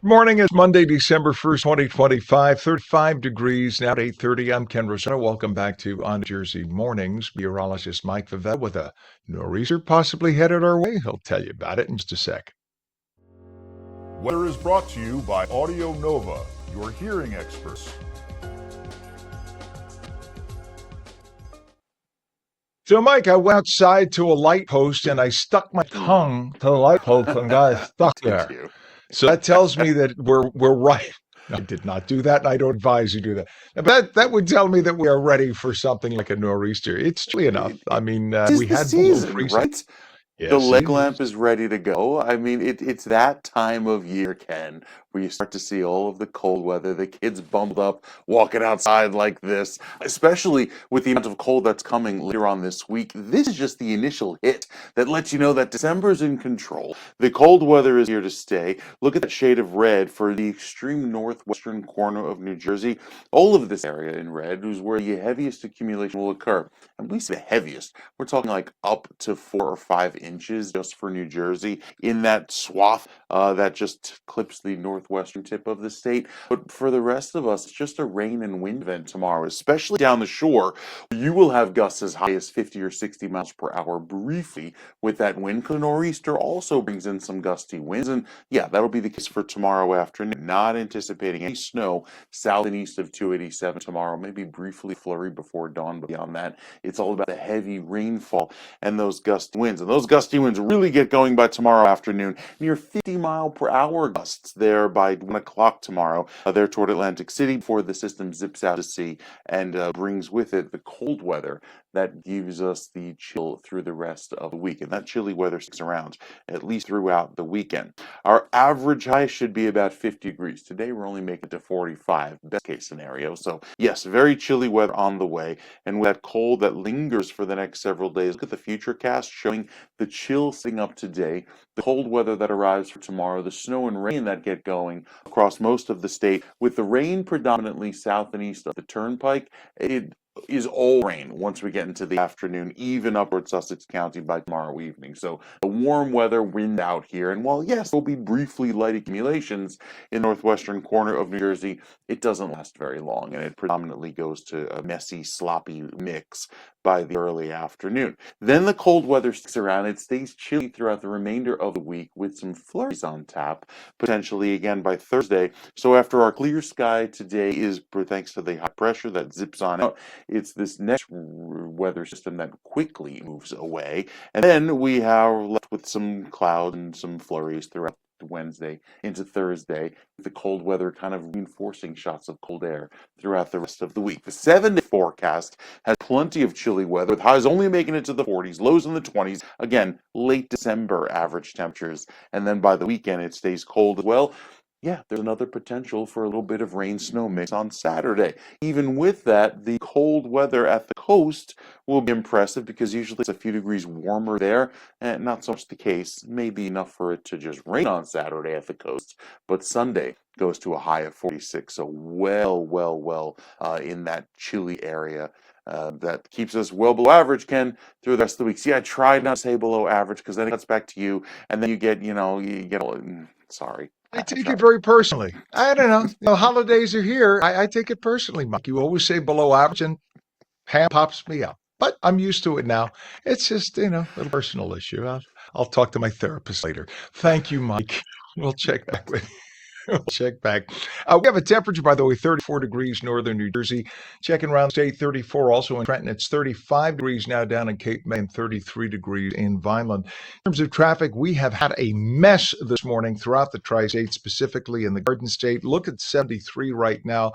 Morning is Monday, December 1st, 2025, 35 degrees, now at 8:30. I'm Ken Rosato. Welcome back to ONNJ Jersey Mornings. Meteorologist Mike Vivette with a nor'easter possibly headed our way. He'll tell you about it in just a sec. Weather is brought to you by Audio Nova, your hearing experts. So, Mike, I went outside to a light post and I stuck my tongue to the light post and got it stuck there. So that tells me that we're right. I did not do that, and I don't advise you do that. But that would tell me that we are ready for something like a nor'easter. It's chilly enough. I mean, It's we the had below season, freezing. right? The Yes, it leg is. lamp is ready to go. I mean, it's that time of year, Ken, where you start to see all of the cold weather, the kids bundled up, walking outside like this, especially with the amount of cold that's coming later on this week. This is just the initial hit that lets you know that December's in control. The cold weather is here to stay. Look at that shade of red for the extreme northwestern corner of New Jersey. All of this area in red is where the heaviest accumulation will occur. At least the heaviest. We're talking like up to 4 or 5 inches just for New Jersey in that swath that just clips the northwestern tip of the state. But for the rest of us, it's just a rain and wind event tomorrow, especially down the shore. You will have gusts as high as 50 or 60 miles per hour briefly with that wind. The nor'easter also brings in some gusty winds. And yeah, that'll be the case for tomorrow afternoon. Not anticipating any snow south and east of 287 tomorrow. Maybe briefly flurry before dawn, but beyond that, it's all about the heavy rainfall and those gusty winds. And those gusty winds really get going by tomorrow afternoon. Near 50-mile-per-hour gusts there by 1 o'clock tomorrow. There toward Atlantic City before the system zips out to sea and brings with it the cold weather that gives us the chill through the rest of the week. And that chilly weather sticks around at least throughout the weekend. Our average high should be about 50 degrees. Today we're only making it to 45, best case scenario. So yes, very chilly weather on the way. And with that cold that lingers for the next several days, look at the future cast showing the chill sitting up today, the cold weather that arrives for tomorrow, the snow and rain that get going across most of the state, with the rain predominantly south and east of the turnpike. It is all rain once we get into the afternoon, even upward Sussex County by tomorrow evening. So the warm weather, wind out here. And while, yes, there'll be briefly light accumulations in the northwestern corner of New Jersey, it doesn't last very long. And it predominantly goes to a messy, sloppy mix by the early afternoon. Then the cold weather sticks around. It stays chilly throughout the remainder of the week with some flurries on tap, potentially again by Thursday. So after our clear sky today is thanks to the high pressure that zips on out, it's this next weather system that quickly moves away. And then we are left with some clouds and some flurries throughout Wednesday into Thursday, with the cold weather kind of reinforcing shots of cold air throughout the rest of the week. The 7-day forecast has plenty of chilly weather, with highs only making it to the 40s, lows in the 20s. Again, late December average temperatures. And then by the weekend, it stays cold as well. Yeah, there's another potential for a little bit of rain-snow mix on Saturday. Even with that, the cold weather at the coast will be impressive because usually it's a few degrees warmer there, and not so much the case. Maybe enough for it to just rain on Saturday at the coast, but Sunday goes to a high of 46, so well in that chilly area. That keeps us well below average, Ken, through the rest of the week. See, I tried not to say below average because then it cuts back to you, and then you get, sorry. I take it very personally. I don't know. Holidays are here. I take it personally, Mike. You always say below average, and Pam pops me up. But I'm used to it now. It's just, a little personal issue. I'll talk to my therapist later. Thank you, Mike. We'll check back with Check back. We have a temperature, by the way, 34 degrees northern New Jersey. Checking around the state, 34 also in Trenton. It's 35 degrees now down in Cape May and 33 degrees in Vineland. In terms of traffic, we have had a mess this morning throughout the tri-state, specifically in the Garden State. Look at 73 right now.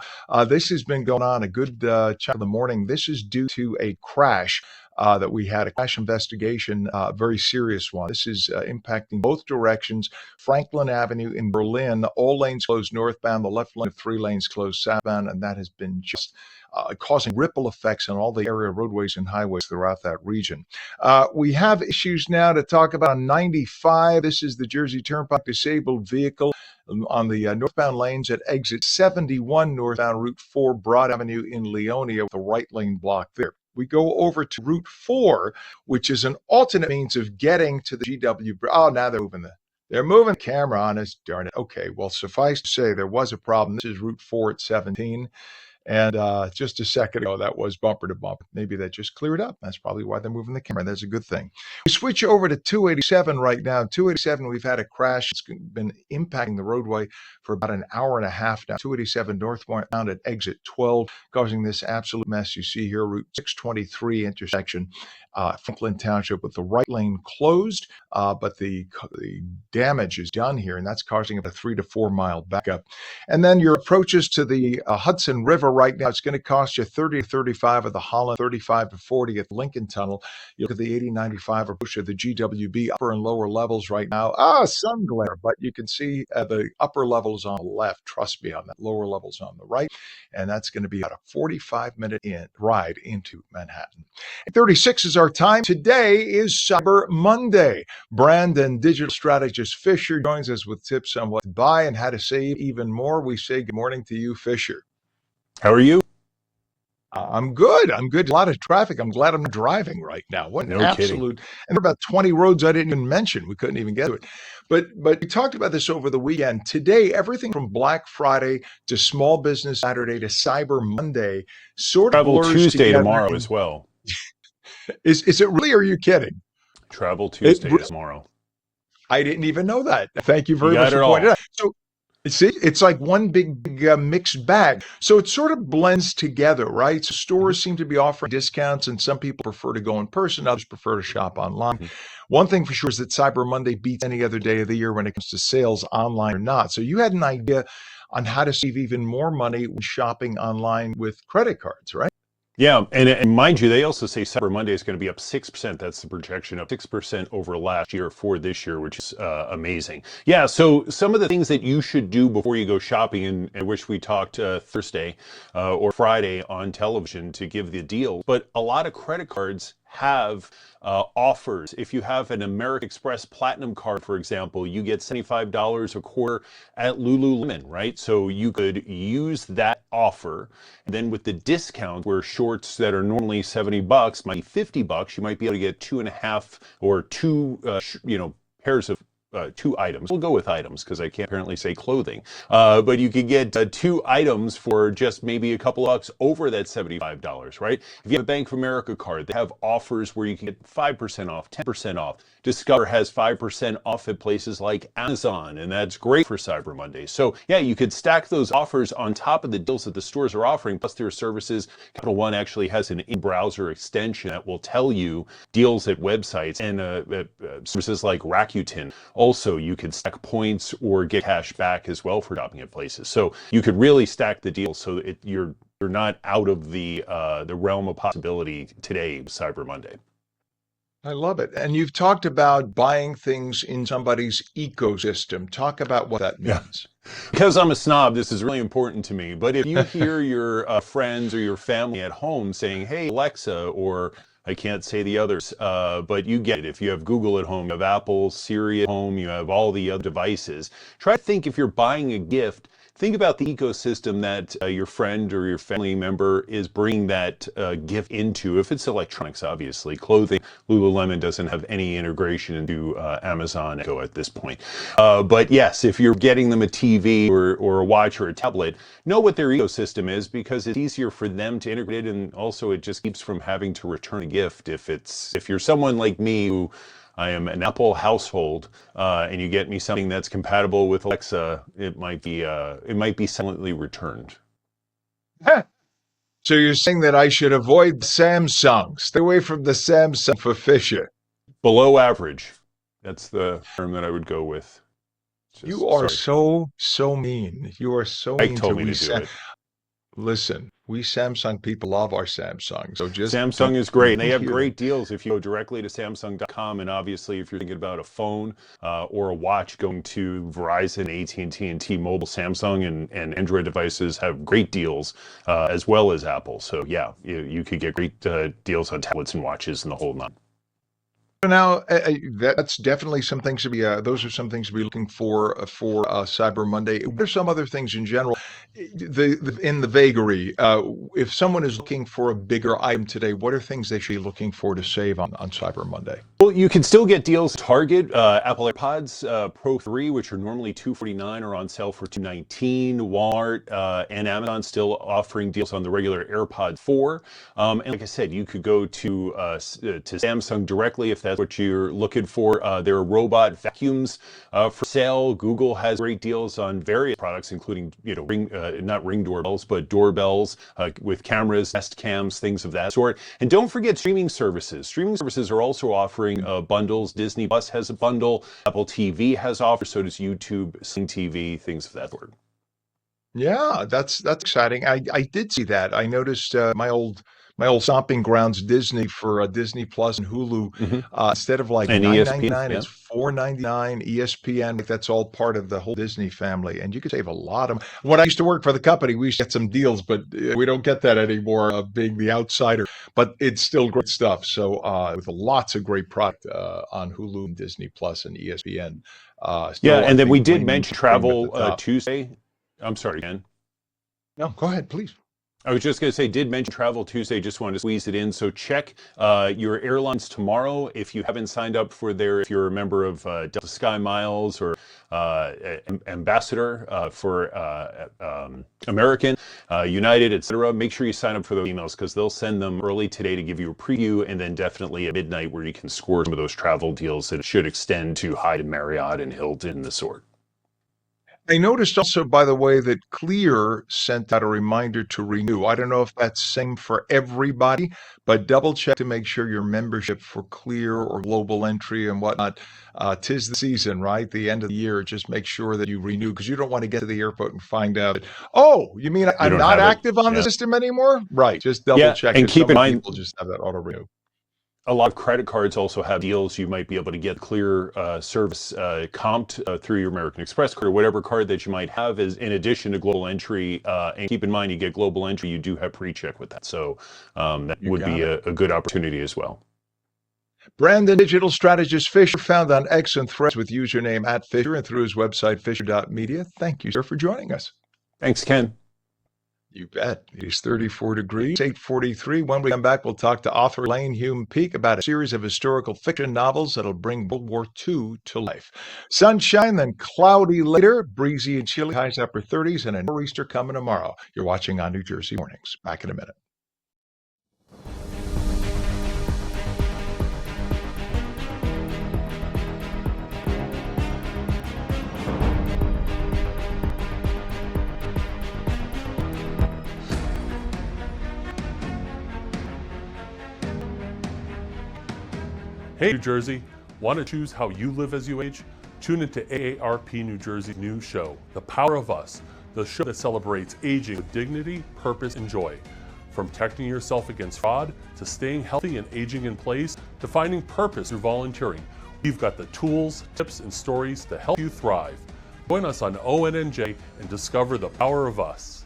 This has been going on a good chunk of the morning. This is due to a crash that we had, a crash investigation, very serious one. This is impacting both directions. Franklin Avenue in Berlin, all lanes closed northbound, the left lane of 3 lanes closed southbound, and that has been just causing ripple effects on all the area roadways and highways throughout that region. We have issues now to talk about on 95. This is the Jersey Turnpike disabled vehicle on the northbound lanes at exit 71 northbound Route 4 Broad Avenue in Leonia with the right lane blocked there. We go over to Route 4, which is an alternate means of getting to the GW. Oh, now they're They're moving the camera on us. Darn it. Okay, well, suffice to say, there was a problem. This is Route 4 at 17. And just a second ago, that was bumper to bumper. Maybe that just cleared up. That's probably why they're moving the camera. That's a good thing. We switch over to 287 right now. 287, we've had a crash. It's been impacting the roadway for about an hour and a half now. 287 northbound at exit 12, causing this absolute mess you see here. Route 623 intersection, Franklin Township, with the right lane closed, but the damage is done here, and that's causing a 3 to 4 mile backup. And then your approaches to the Hudson River right now, it's going to cost you 30 to 35 at the Holland, 35 to 40 at the Lincoln Tunnel. You look at the 80-95 approach of the GWB upper and lower levels right now. Sun glare, but you can see the upper levels on the left. Trust me on that. Lower levels on the right. And that's going to be about a 45-minute ride into Manhattan. 36 is our time. Today is Cyber Monday. Brand and digital strategist Fisher joins us with tips on what to buy and how to save even more. We say good morning to you, Fisher. How are you? I'm good. A lot of traffic. I'm glad I'm driving right now. What an No absolute. kidding. And there are about 20 roads I didn't even mention. We couldn't even get to it. But we talked about this over the weekend. Today, everything from Black Friday to Small Business Saturday to Cyber Monday sort of Travel blurs Tuesday together. tomorrow as well. Is it really, or are you kidding? Travel Tuesday tomorrow. I didn't even know that. Thank you very You much got for it pointing all. it out. So, see, it's like one big mixed bag. So it sort of blends together, right? So stores seem to be offering discounts, and some people prefer to go in person. Others prefer to shop online. One thing for sure is that Cyber Monday beats any other day of the year when it comes to sales, online or not. So you had an idea on how to save even more money when shopping online with credit cards, right? Yeah, and mind you, they also say Cyber Monday is going to be up 6%. That's the projection, up 6% over last year for this year, which is amazing. Yeah, so some of the things that you should do before you go shopping, and I wish we talked Thursday or Friday on television to give the deal, but a lot of credit cards have offers. If you have an American Express Platinum card, for example, you get $75 a quarter at Lululemon, right? So you could use that offer. And then with the discount, where shorts that are normally $70 might be $50, you might be able to get 2.5 or two, pairs of two items. We'll go with items because I can't apparently say clothing. But you could get two items for just maybe a couple bucks over that $75, right? If you have a Bank of America card, they have offers where you can get 5% off, 10% off. Discover has 5% off at places like Amazon, and that's great for Cyber Monday. So yeah, you could stack those offers on top of the deals that the stores are offering, plus their services. Capital One actually has an in-browser extension that will tell you deals at websites, and services like Rakuten. Also, you could stack points or get cash back as well for shopping at places. So you could really stack the deal so that you're not out of the realm of possibility today, Cyber Monday. I love it. And you've talked about buying things in somebody's ecosystem. Talk about what that means. Because I'm a snob, this is really important to me. But if you hear your friends or your family at home saying, hey, Alexa, or I can't say the others, but you get it. If you have Google at home, you have Apple, Siri at home, you have all the other devices. Try to think, if you're buying a gift, think about the ecosystem that your friend or your family member is bringing that gift into. If it's electronics, obviously. Clothing, Lululemon doesn't have any integration into Amazon Echo at this point. But yes, if you're getting them a TV or a watch or a tablet, know what their ecosystem is, because it's easier for them to integrate it, and also it just keeps from having to return a gift. If you're someone like me who I am an Apple household, and you get me something that's compatible with Alexa, it might be silently returned. So you're saying that I should avoid Samsung, stay away from the Samsung for Fisher. Below average. That's the term that I would go with. You are so mean. You are so mean. Mike told me to do it. Listen, we Samsung people love our Samsung. So just Samsung is great, and they have great deals if you go directly to Samsung.com. And obviously, if you're thinking about a phone or a watch, going to Verizon, AT&T, and T-Mobile, Samsung and Android devices have great deals, as well as Apple. So yeah, you could get great deals on tablets and watches and the whole nine. Now, that's definitely some things to be. Those are some things to be looking for Cyber Monday. What are some other things in general? In the vagary, if someone is looking for a bigger item today, what are things they should be looking for to save on Cyber Monday? Well, you can still get deals at Target. Apple AirPods Pro 3, which are normally $249, are on sale for $219. Walmart and Amazon still offering deals on the regular AirPod 4. And like I said, you could go to Samsung directly if that's what you're looking for. There are robot vacuums for sale. Google has great deals on various products, including not ring doorbells, but doorbells with cameras, Nest cams, things of that sort. And don't forget streaming services. Streaming services are also offering bundles. Disney Plus has a bundle. Apple TV has offers. So does YouTube, Sling TV, things of that sort. Yeah, that's exciting. I did see that. I noticed my old stomping grounds Disney for Disney Plus and Hulu. Mm-hmm. Instead of like And ESPN, $9.99, yeah. it's $4.99. ESPN, like, that's all part of the whole Disney family, and you could save a lot of. When I used to work for the company, we used to get some deals, but we don't get that anymore. Being the outsider, but it's still great stuff. So with lots of great product on Hulu and Disney Plus and ESPN. Yeah, Still, I and then we think did reigning mention supreme at the Travel top. Tuesday. I'm sorry, Ken. No, go ahead, please. I was just going to say, did mention Travel Tuesday, just wanted to squeeze it in. So check your airlines tomorrow. If you haven't signed up for if you're a member of Delta Sky Miles or ambassador for American, United, etc., make sure you sign up for those emails because they'll send them early today to give you a preview, and then definitely at midnight where you can score some of those travel deals that should extend to Hyatt and Marriott and Hilton and the sort. I noticed also, by the way, that Clear sent out a reminder to renew. I don't know if that's same for everybody, but double check to make sure your membership for Clear or Global Entry and whatnot. 'Tis the season, right? The end of the year. Just make sure that you renew because you don't want to get to the airport and find out that, oh, you mean You I'm don't not have it. active on the Yeah. system anymore? Right. Just double Yeah, check and because so keep in many mind, people just have that auto renew. a lot of credit cards also have deals. You might be able to get Clear service comped through your American Express card or whatever card that you might have is in addition to Global Entry. And keep in mind, you get Global Entry, you do have pre-check with that. So that You would got be it. a good opportunity as well. Brand and digital strategist Fisher, found on X and Threads with username @Fisher and through his website, fisher.media. Thank you, sir, for joining us. Thanks, Ken. You bet. It is 34 degrees, 8:43. When we come back, we'll talk to author Elaine Hume-Peake about a series of historical fiction novels that'll bring World War II to life. Sunshine, then cloudy later, breezy and chilly, highs upper 30s, and a nor'easter coming tomorrow. You're watching On New Jersey Mornings. Back in a minute. Hey, New Jersey, want to choose how you live as you age? Tune into AARP New Jersey's new show, The Power of Us, the show that celebrates aging with dignity, purpose, and joy. From protecting yourself against fraud, to staying healthy and aging in place, to finding purpose through volunteering, we've got the tools, tips, and stories to help you thrive. Join us on ONNJ and discover the power of us.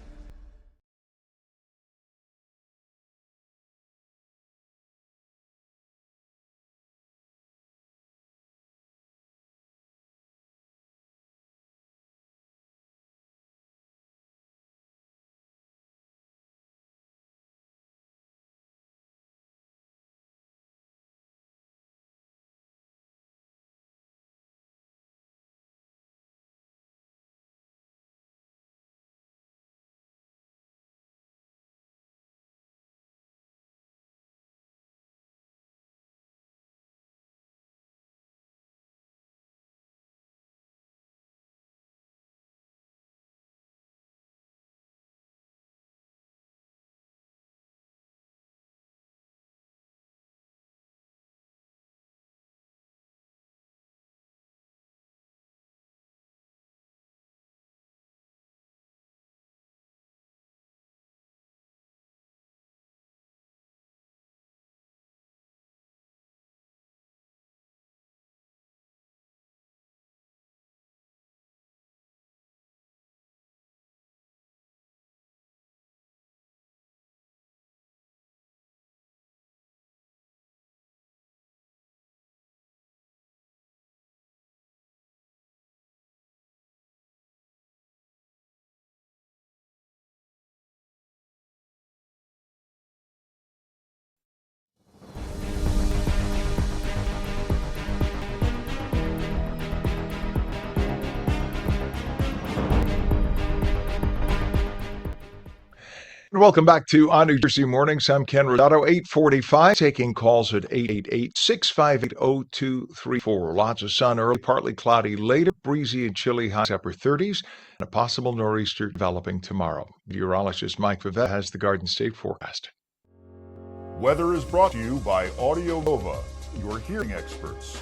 Welcome back to On New Jersey Mornings. I'm Ken Rosato, 845, taking calls at 888-658-0234. Lots of sun early, partly cloudy later, breezy and chilly, highs upper 30s, and a possible nor'easter developing tomorrow. Meteorologist Mike Vivette has the Garden State forecast. Weather is brought to you by Audio Nova, your hearing experts.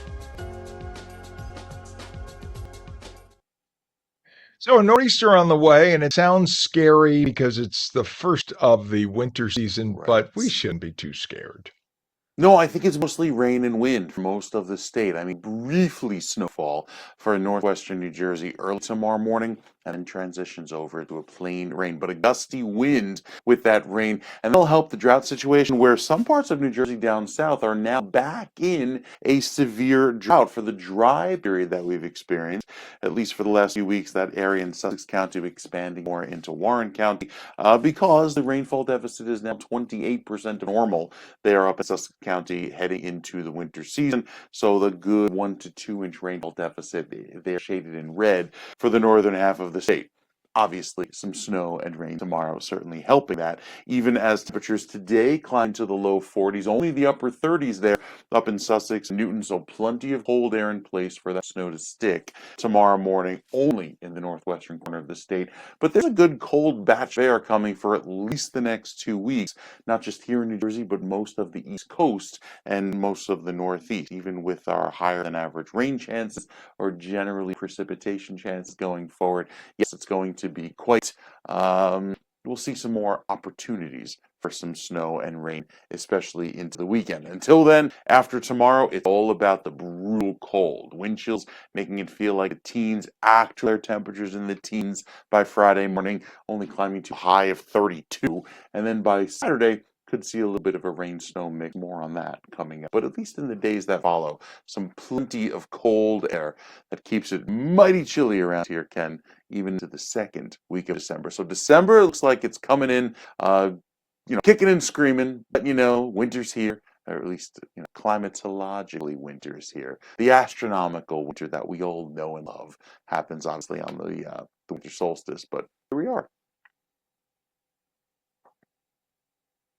So a nor'easter on the way, and it sounds scary because it's the first of the winter season, but we shouldn't be too scared. No, I think it's mostly rain and wind for most of the state. I mean, briefly snowfall for northwestern New Jersey early tomorrow morning, and then transitions over to a plain rain, but a gusty wind with that rain, and that'll help the drought situation where some parts of New Jersey down south are now back in a severe drought for the dry period that we've experienced, at least for the last few weeks. That area in Sussex County expanding more into Warren County because the rainfall deficit is now 28% normal. They are up in Sussex County heading into the winter season. So the good 1 to 2 inch rainfall deficit, they're shaded in red for the northern half of the state. Obviously, some snow and rain tomorrow certainly helping that, even as temperatures today climb to the low 40s, only the upper 30s there up in Sussex and Newton, so plenty of cold air in place for that snow to stick tomorrow morning, only in the northwestern corner of the state. But there's a good cold batch of air coming for at least the next 2 weeks, not just here in New Jersey, but most of the East Coast and most of the Northeast, even with our higher than average rain chances or generally precipitation chances going forward. Yes, it's going to be quite, we'll see some more opportunities for some snow and rain, especially into the weekend. Until then, after tomorrow, it's all about the brutal cold. Wind chills making it feel like the teens, actual temperatures in the teens by Friday morning, only climbing to a high of 32. And then by Saturday, could see a little bit of a rain snow mix. More on that coming up. But at least in the days that follow, some plenty of cold air that keeps it mighty chilly around here, Ken, even into the second week of December. So December looks like it's coming in, kicking and screaming, but winter's here. Or at least, climatologically winter's here. The astronomical winter that we all know and love happens obviously on the winter solstice, but here we are.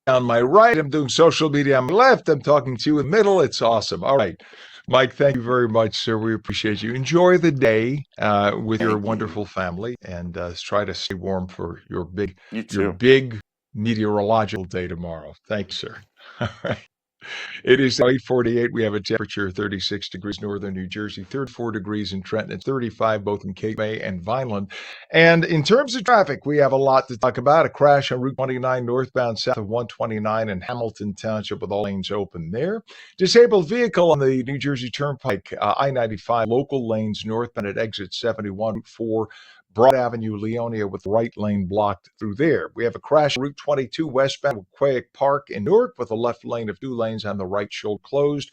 On my right, I'm doing social media. On my left, I'm talking to you in the middle. It's awesome. All right. Mike, thank you very much, sir. We appreciate you. Enjoy the day with your wonderful family, and try to stay warm for your big meteorological day tomorrow. Thanks, sir. All right. It is 8:48. We have a temperature of 36 degrees northern New Jersey, 34 degrees in Trenton, and 35 both in Cape May and Vineland. And in terms of traffic, we have a lot to talk about. A crash on Route 29 northbound south of 129 in Hamilton Township with all lanes open there. Disabled vehicle on the New Jersey Turnpike, I-95 local lanes northbound at exit 71, Route 4. Broad Avenue, Leonia, with right lane blocked through there. We have a crash on Route 22 westbound with Quayic Park in Newark with a left lane of 2 lanes on the right shoulder closed.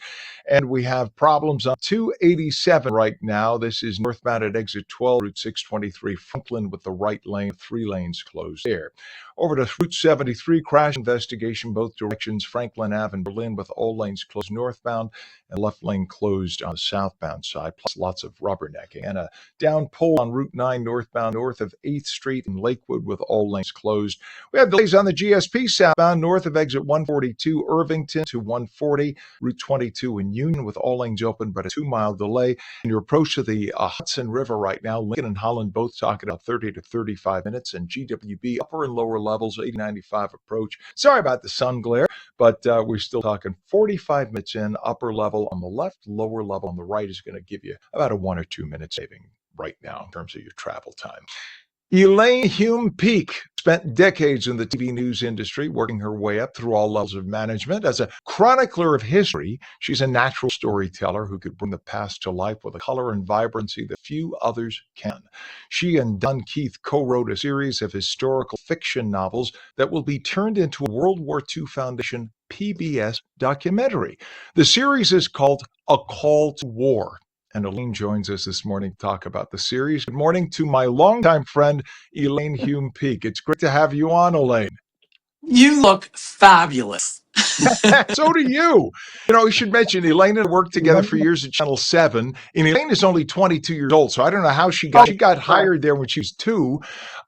And we have problems on 287 right now. This is northbound at exit 12, Route 623 Franklin with the right lane, 3 lanes closed there. Over to Route 73, crash investigation both directions, Franklin Ave and Berlin with all lanes closed northbound and left lane closed on the southbound side, plus lots of rubbernecking. And a down pole on Route 9 northbound north of 8th Street in Lakewood with all lanes closed. We have delays on the GSP southbound north of exit 142 Irvington to 140, Route 22 in Union with all lanes open, but a 2-mile delay. And your approach to the Hudson River right now, Lincoln and Holland both talking about 30 to 35 minutes, and GWB upper and lower levels, 80-95 approach. Sorry about the sun glare, but we're still talking 45 minutes in, upper level on the left, lower level on the right is going to give you about a 1 or 2 minute saving right now in terms of your travel time. Elaine Hume Peak spent decades in the TV news industry, working her way up through all levels of management. As a chronicler of history, she's a natural storyteller who could bring the past to life with a color and vibrancy that few others can. She and Don Keith co-wrote a series of historical fiction novels that will be turned into a World War II Foundation PBS documentary. The series is called A Call to War. And Elaine joins us this morning to talk about the series. Good morning to my longtime friend, Elaine Hume Peak. It's great to have you on, Elaine. You look fabulous. So do you. You know, we should mention Elaine and I worked together for years at Channel 7. And Elaine is only 22 years old, so I don't know how she got hired there when she was 2.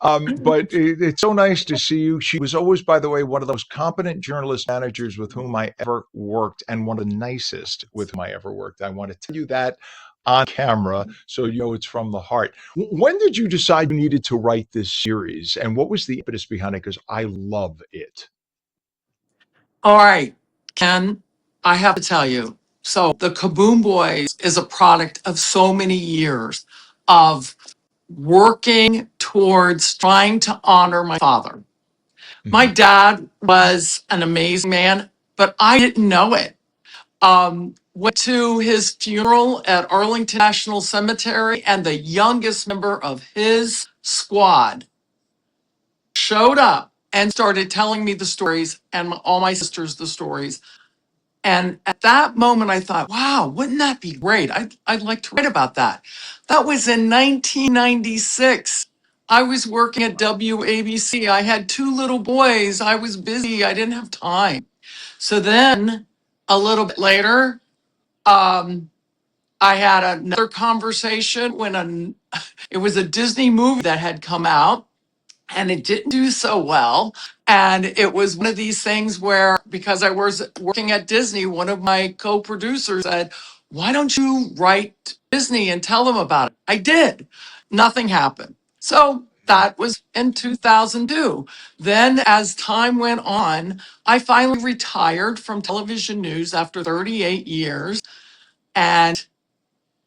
But it's so nice to see you. She was always, by the way, one of those competent journalist managers with whom I ever worked, and one of the nicest with whom I ever worked. I want to tell you that on camera so you know it's from the heart. When did you decide you needed to write this series, and what was the impetus behind it? Because I love it. All right, Ken, I have to tell you. So, the Kaboom Boys is a product of so many years of working towards trying to honor my father. My Mhm. dad was an amazing man, but I didn't know it. Went to his funeral at Arlington National Cemetery, and the youngest member of his squad showed up and started telling me the stories and all my sisters the stories. And at that moment, I thought, wow, wouldn't that be great? I'd like to write about that. That was in 1996. I was working at WABC. I had 2 little boys. I was busy. I didn't have time. So then a little bit later, um, I had another conversation when it was a Disney movie that had come out and it didn't do so well. And it was one of these things where, because I was working at Disney, one of my co-producers said, why don't you write Disney and tell them about it? I did. Nothing happened. So that was in 2002. Then as time went on, I finally retired from television news after 38 years. And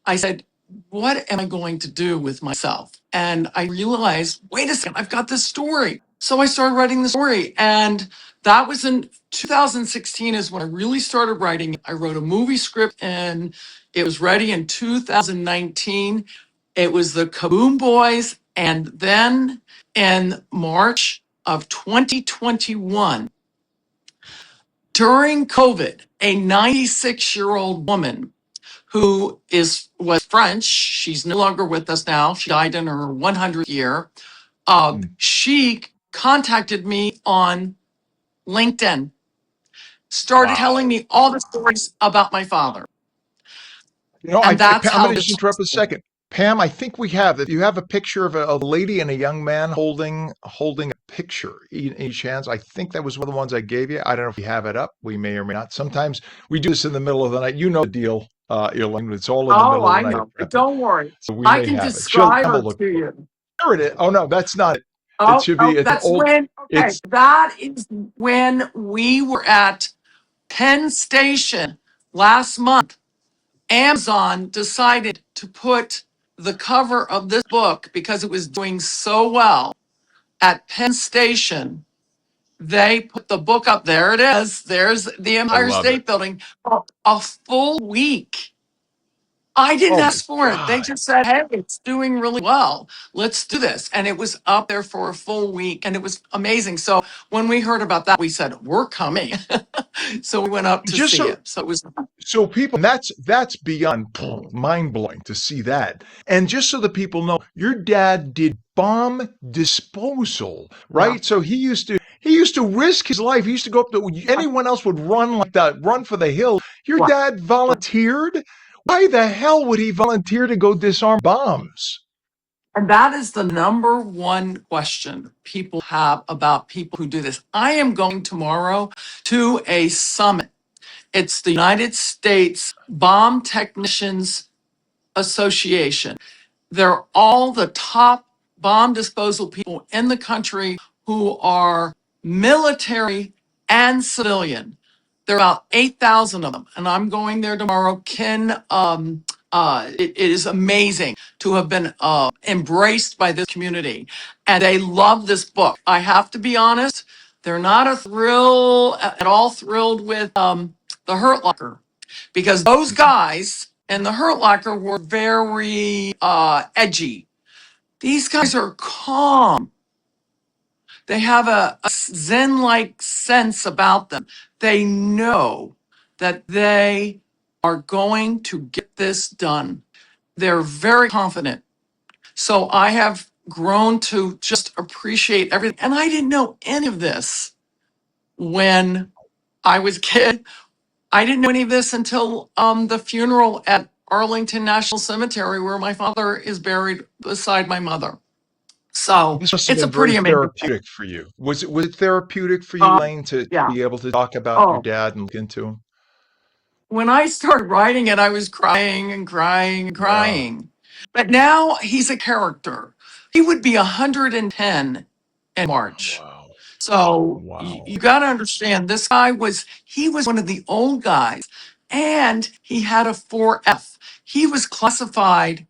I said, what am I going to do with myself? And I realized, wait a second, I've got this story. So I started writing the story. And that was in 2016 is when I really started writing. I wrote a movie script and it was ready in 2019. It was the Kaboom Boys. And then in March of 2021, during COVID, a 96-year-old woman who was French. She's no longer with us now. She died in her 100th year. Mm. She contacted me on LinkedIn, started telling Wow. me all the stories about my father. You know, And that's I'm how going to just this. interrupt a second. Pam, I think we have that. You have a picture of a lady and a young man holding a picture in each hands. I think that was one of the ones I gave you. I don't know if you have it up. We may or may not. Sometimes we do this in the middle of the night. You know the deal, Elaine. It's all in the Oh, middle of the I night know. prepping. Don't worry. So we I may can have it. She'll describe will her look to for it. you. There it is. Oh no, that's not it. It Oh, should be. oh, It's an that's old. when, okay, It's that is when we were at Penn Station last month. Amazon decided to put the cover of this book because it was doing so well at Penn Station. They put the book up. There it is. There's the I Empire love it. State Building. A full week. I didn't Oh my ask for it. They God. just said, hey, it's doing really well. Let's do this. And it was up there for a full week and it was amazing. So when we heard about that, we said, we're coming. So we went up to Just see so it. So it was. So people, that's beyond mind blowing to see that. And just so the people know, your dad did bomb disposal, Yeah. right? So he used to risk his life. He used to go up to anyone else would run like that, run for the hill. Your Right. dad volunteered. Why the hell would he volunteer to go disarm bombs? And that is the number one question people have about people who do this. I am going tomorrow to a summit. It's the United States Bomb Technicians Association. They're all the top bomb disposal people in the country who are military and civilian. There are about 8,000 of them, and I'm going there tomorrow. Ken, it is amazing to have been embraced by this community, and they love this book. I have to be honest; they're not at all thrilled with the Hurt Locker, because those guys in the Hurt Locker were very edgy. These guys are calm. They have a Zen-like sense about them. They know that they are going to get this done. They're very confident. So I have grown to just appreciate everything. And I didn't know any of this when I was a kid. I didn't know any of this until the funeral at Arlington National Cemetery, where my father is buried beside my mother. So This must have it's a been very pretty amazing thing. therapeutic for you. Was it therapeutic for you, Lane, to Yeah. be able to talk about your Oh, dad and look into him? when I started writing it, I was crying and crying and Yeah. crying. But now he's a character. He would be 110 in March. Wow. So Wow. you got to understand, this guy he was one of the old guys, and he had a 4F. He was classified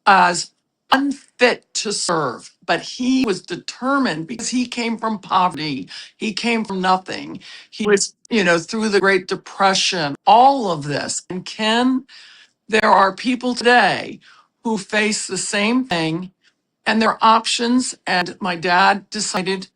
as unfit to serve, but he was determined because he came from poverty. He came from nothing. He was, through the Great Depression, all of this. And Ken, there are people today who face the same thing, and there are options. And my dad decided,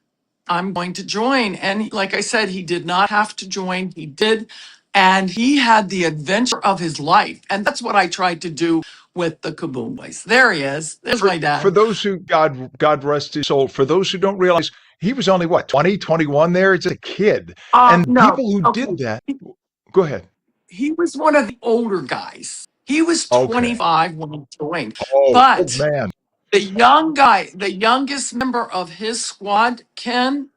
I'm going to join. And like I said, he did not have to join. He did. And he had the adventure of his life. And that's what I tried to do with the Kaboom Boys. There he is. There's my For dad. those who, God rest his soul, for those who don't realize, he was only what, 20, 21 there? It's a kid. And No. people who Okay. did that, go ahead. He was one of the older guys. He was Okay. 25 when he joined. Oh, old But man. the young guy, the youngest member of his squad, Ken,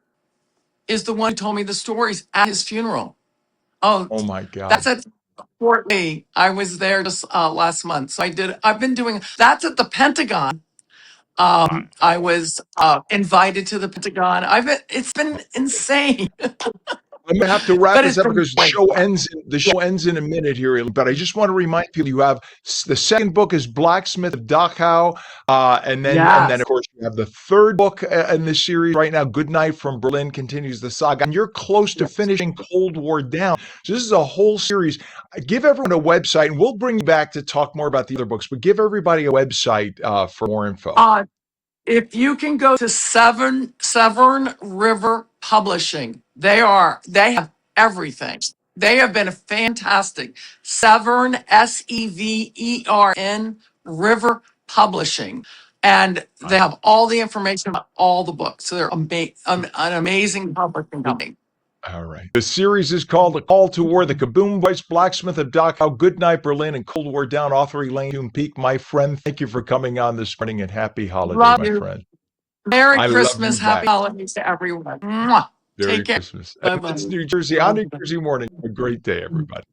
is the one who told me the stories at his funeral. Oh, Oh my God. that's at Fort Lee. I was there just last month. So I've been doing, that's at the Pentagon. I was invited to the Pentagon. It's been insane, I'm gonna have to wrap but this it's up been because great. the show ends in a minute here. But I just want to remind people you have the second book is Blacksmith of Dachau, and then Yes. of course you have the third book in the series right now. Good Night from Berlin continues the saga, and you're close to Yes. finishing Cold War Down. So this is a whole series. Give everyone a website, and we'll bring you back to talk more about the other books. But give everybody a website for more info. If you can go to Severn River Publishing, they have everything. They have been fantastic. Severn, Severn River Publishing. And they have all the information about all the books. So they're an amazing publishing company. All right. The series is called The Call to War, The Kaboom Boys, Blacksmith of Dachau, Goodnight Berlin, and Cold War Down, author Elaine Hume-Peak. My friend, thank you for coming on this morning, and happy holiday, Love my you. friend. Merry I love Christmas. you Happy back. holidays to everyone. Mwah. Merry Take care. Christmas. Bye It's bye. New Jersey on New Jersey morning. Have a great day, everybody.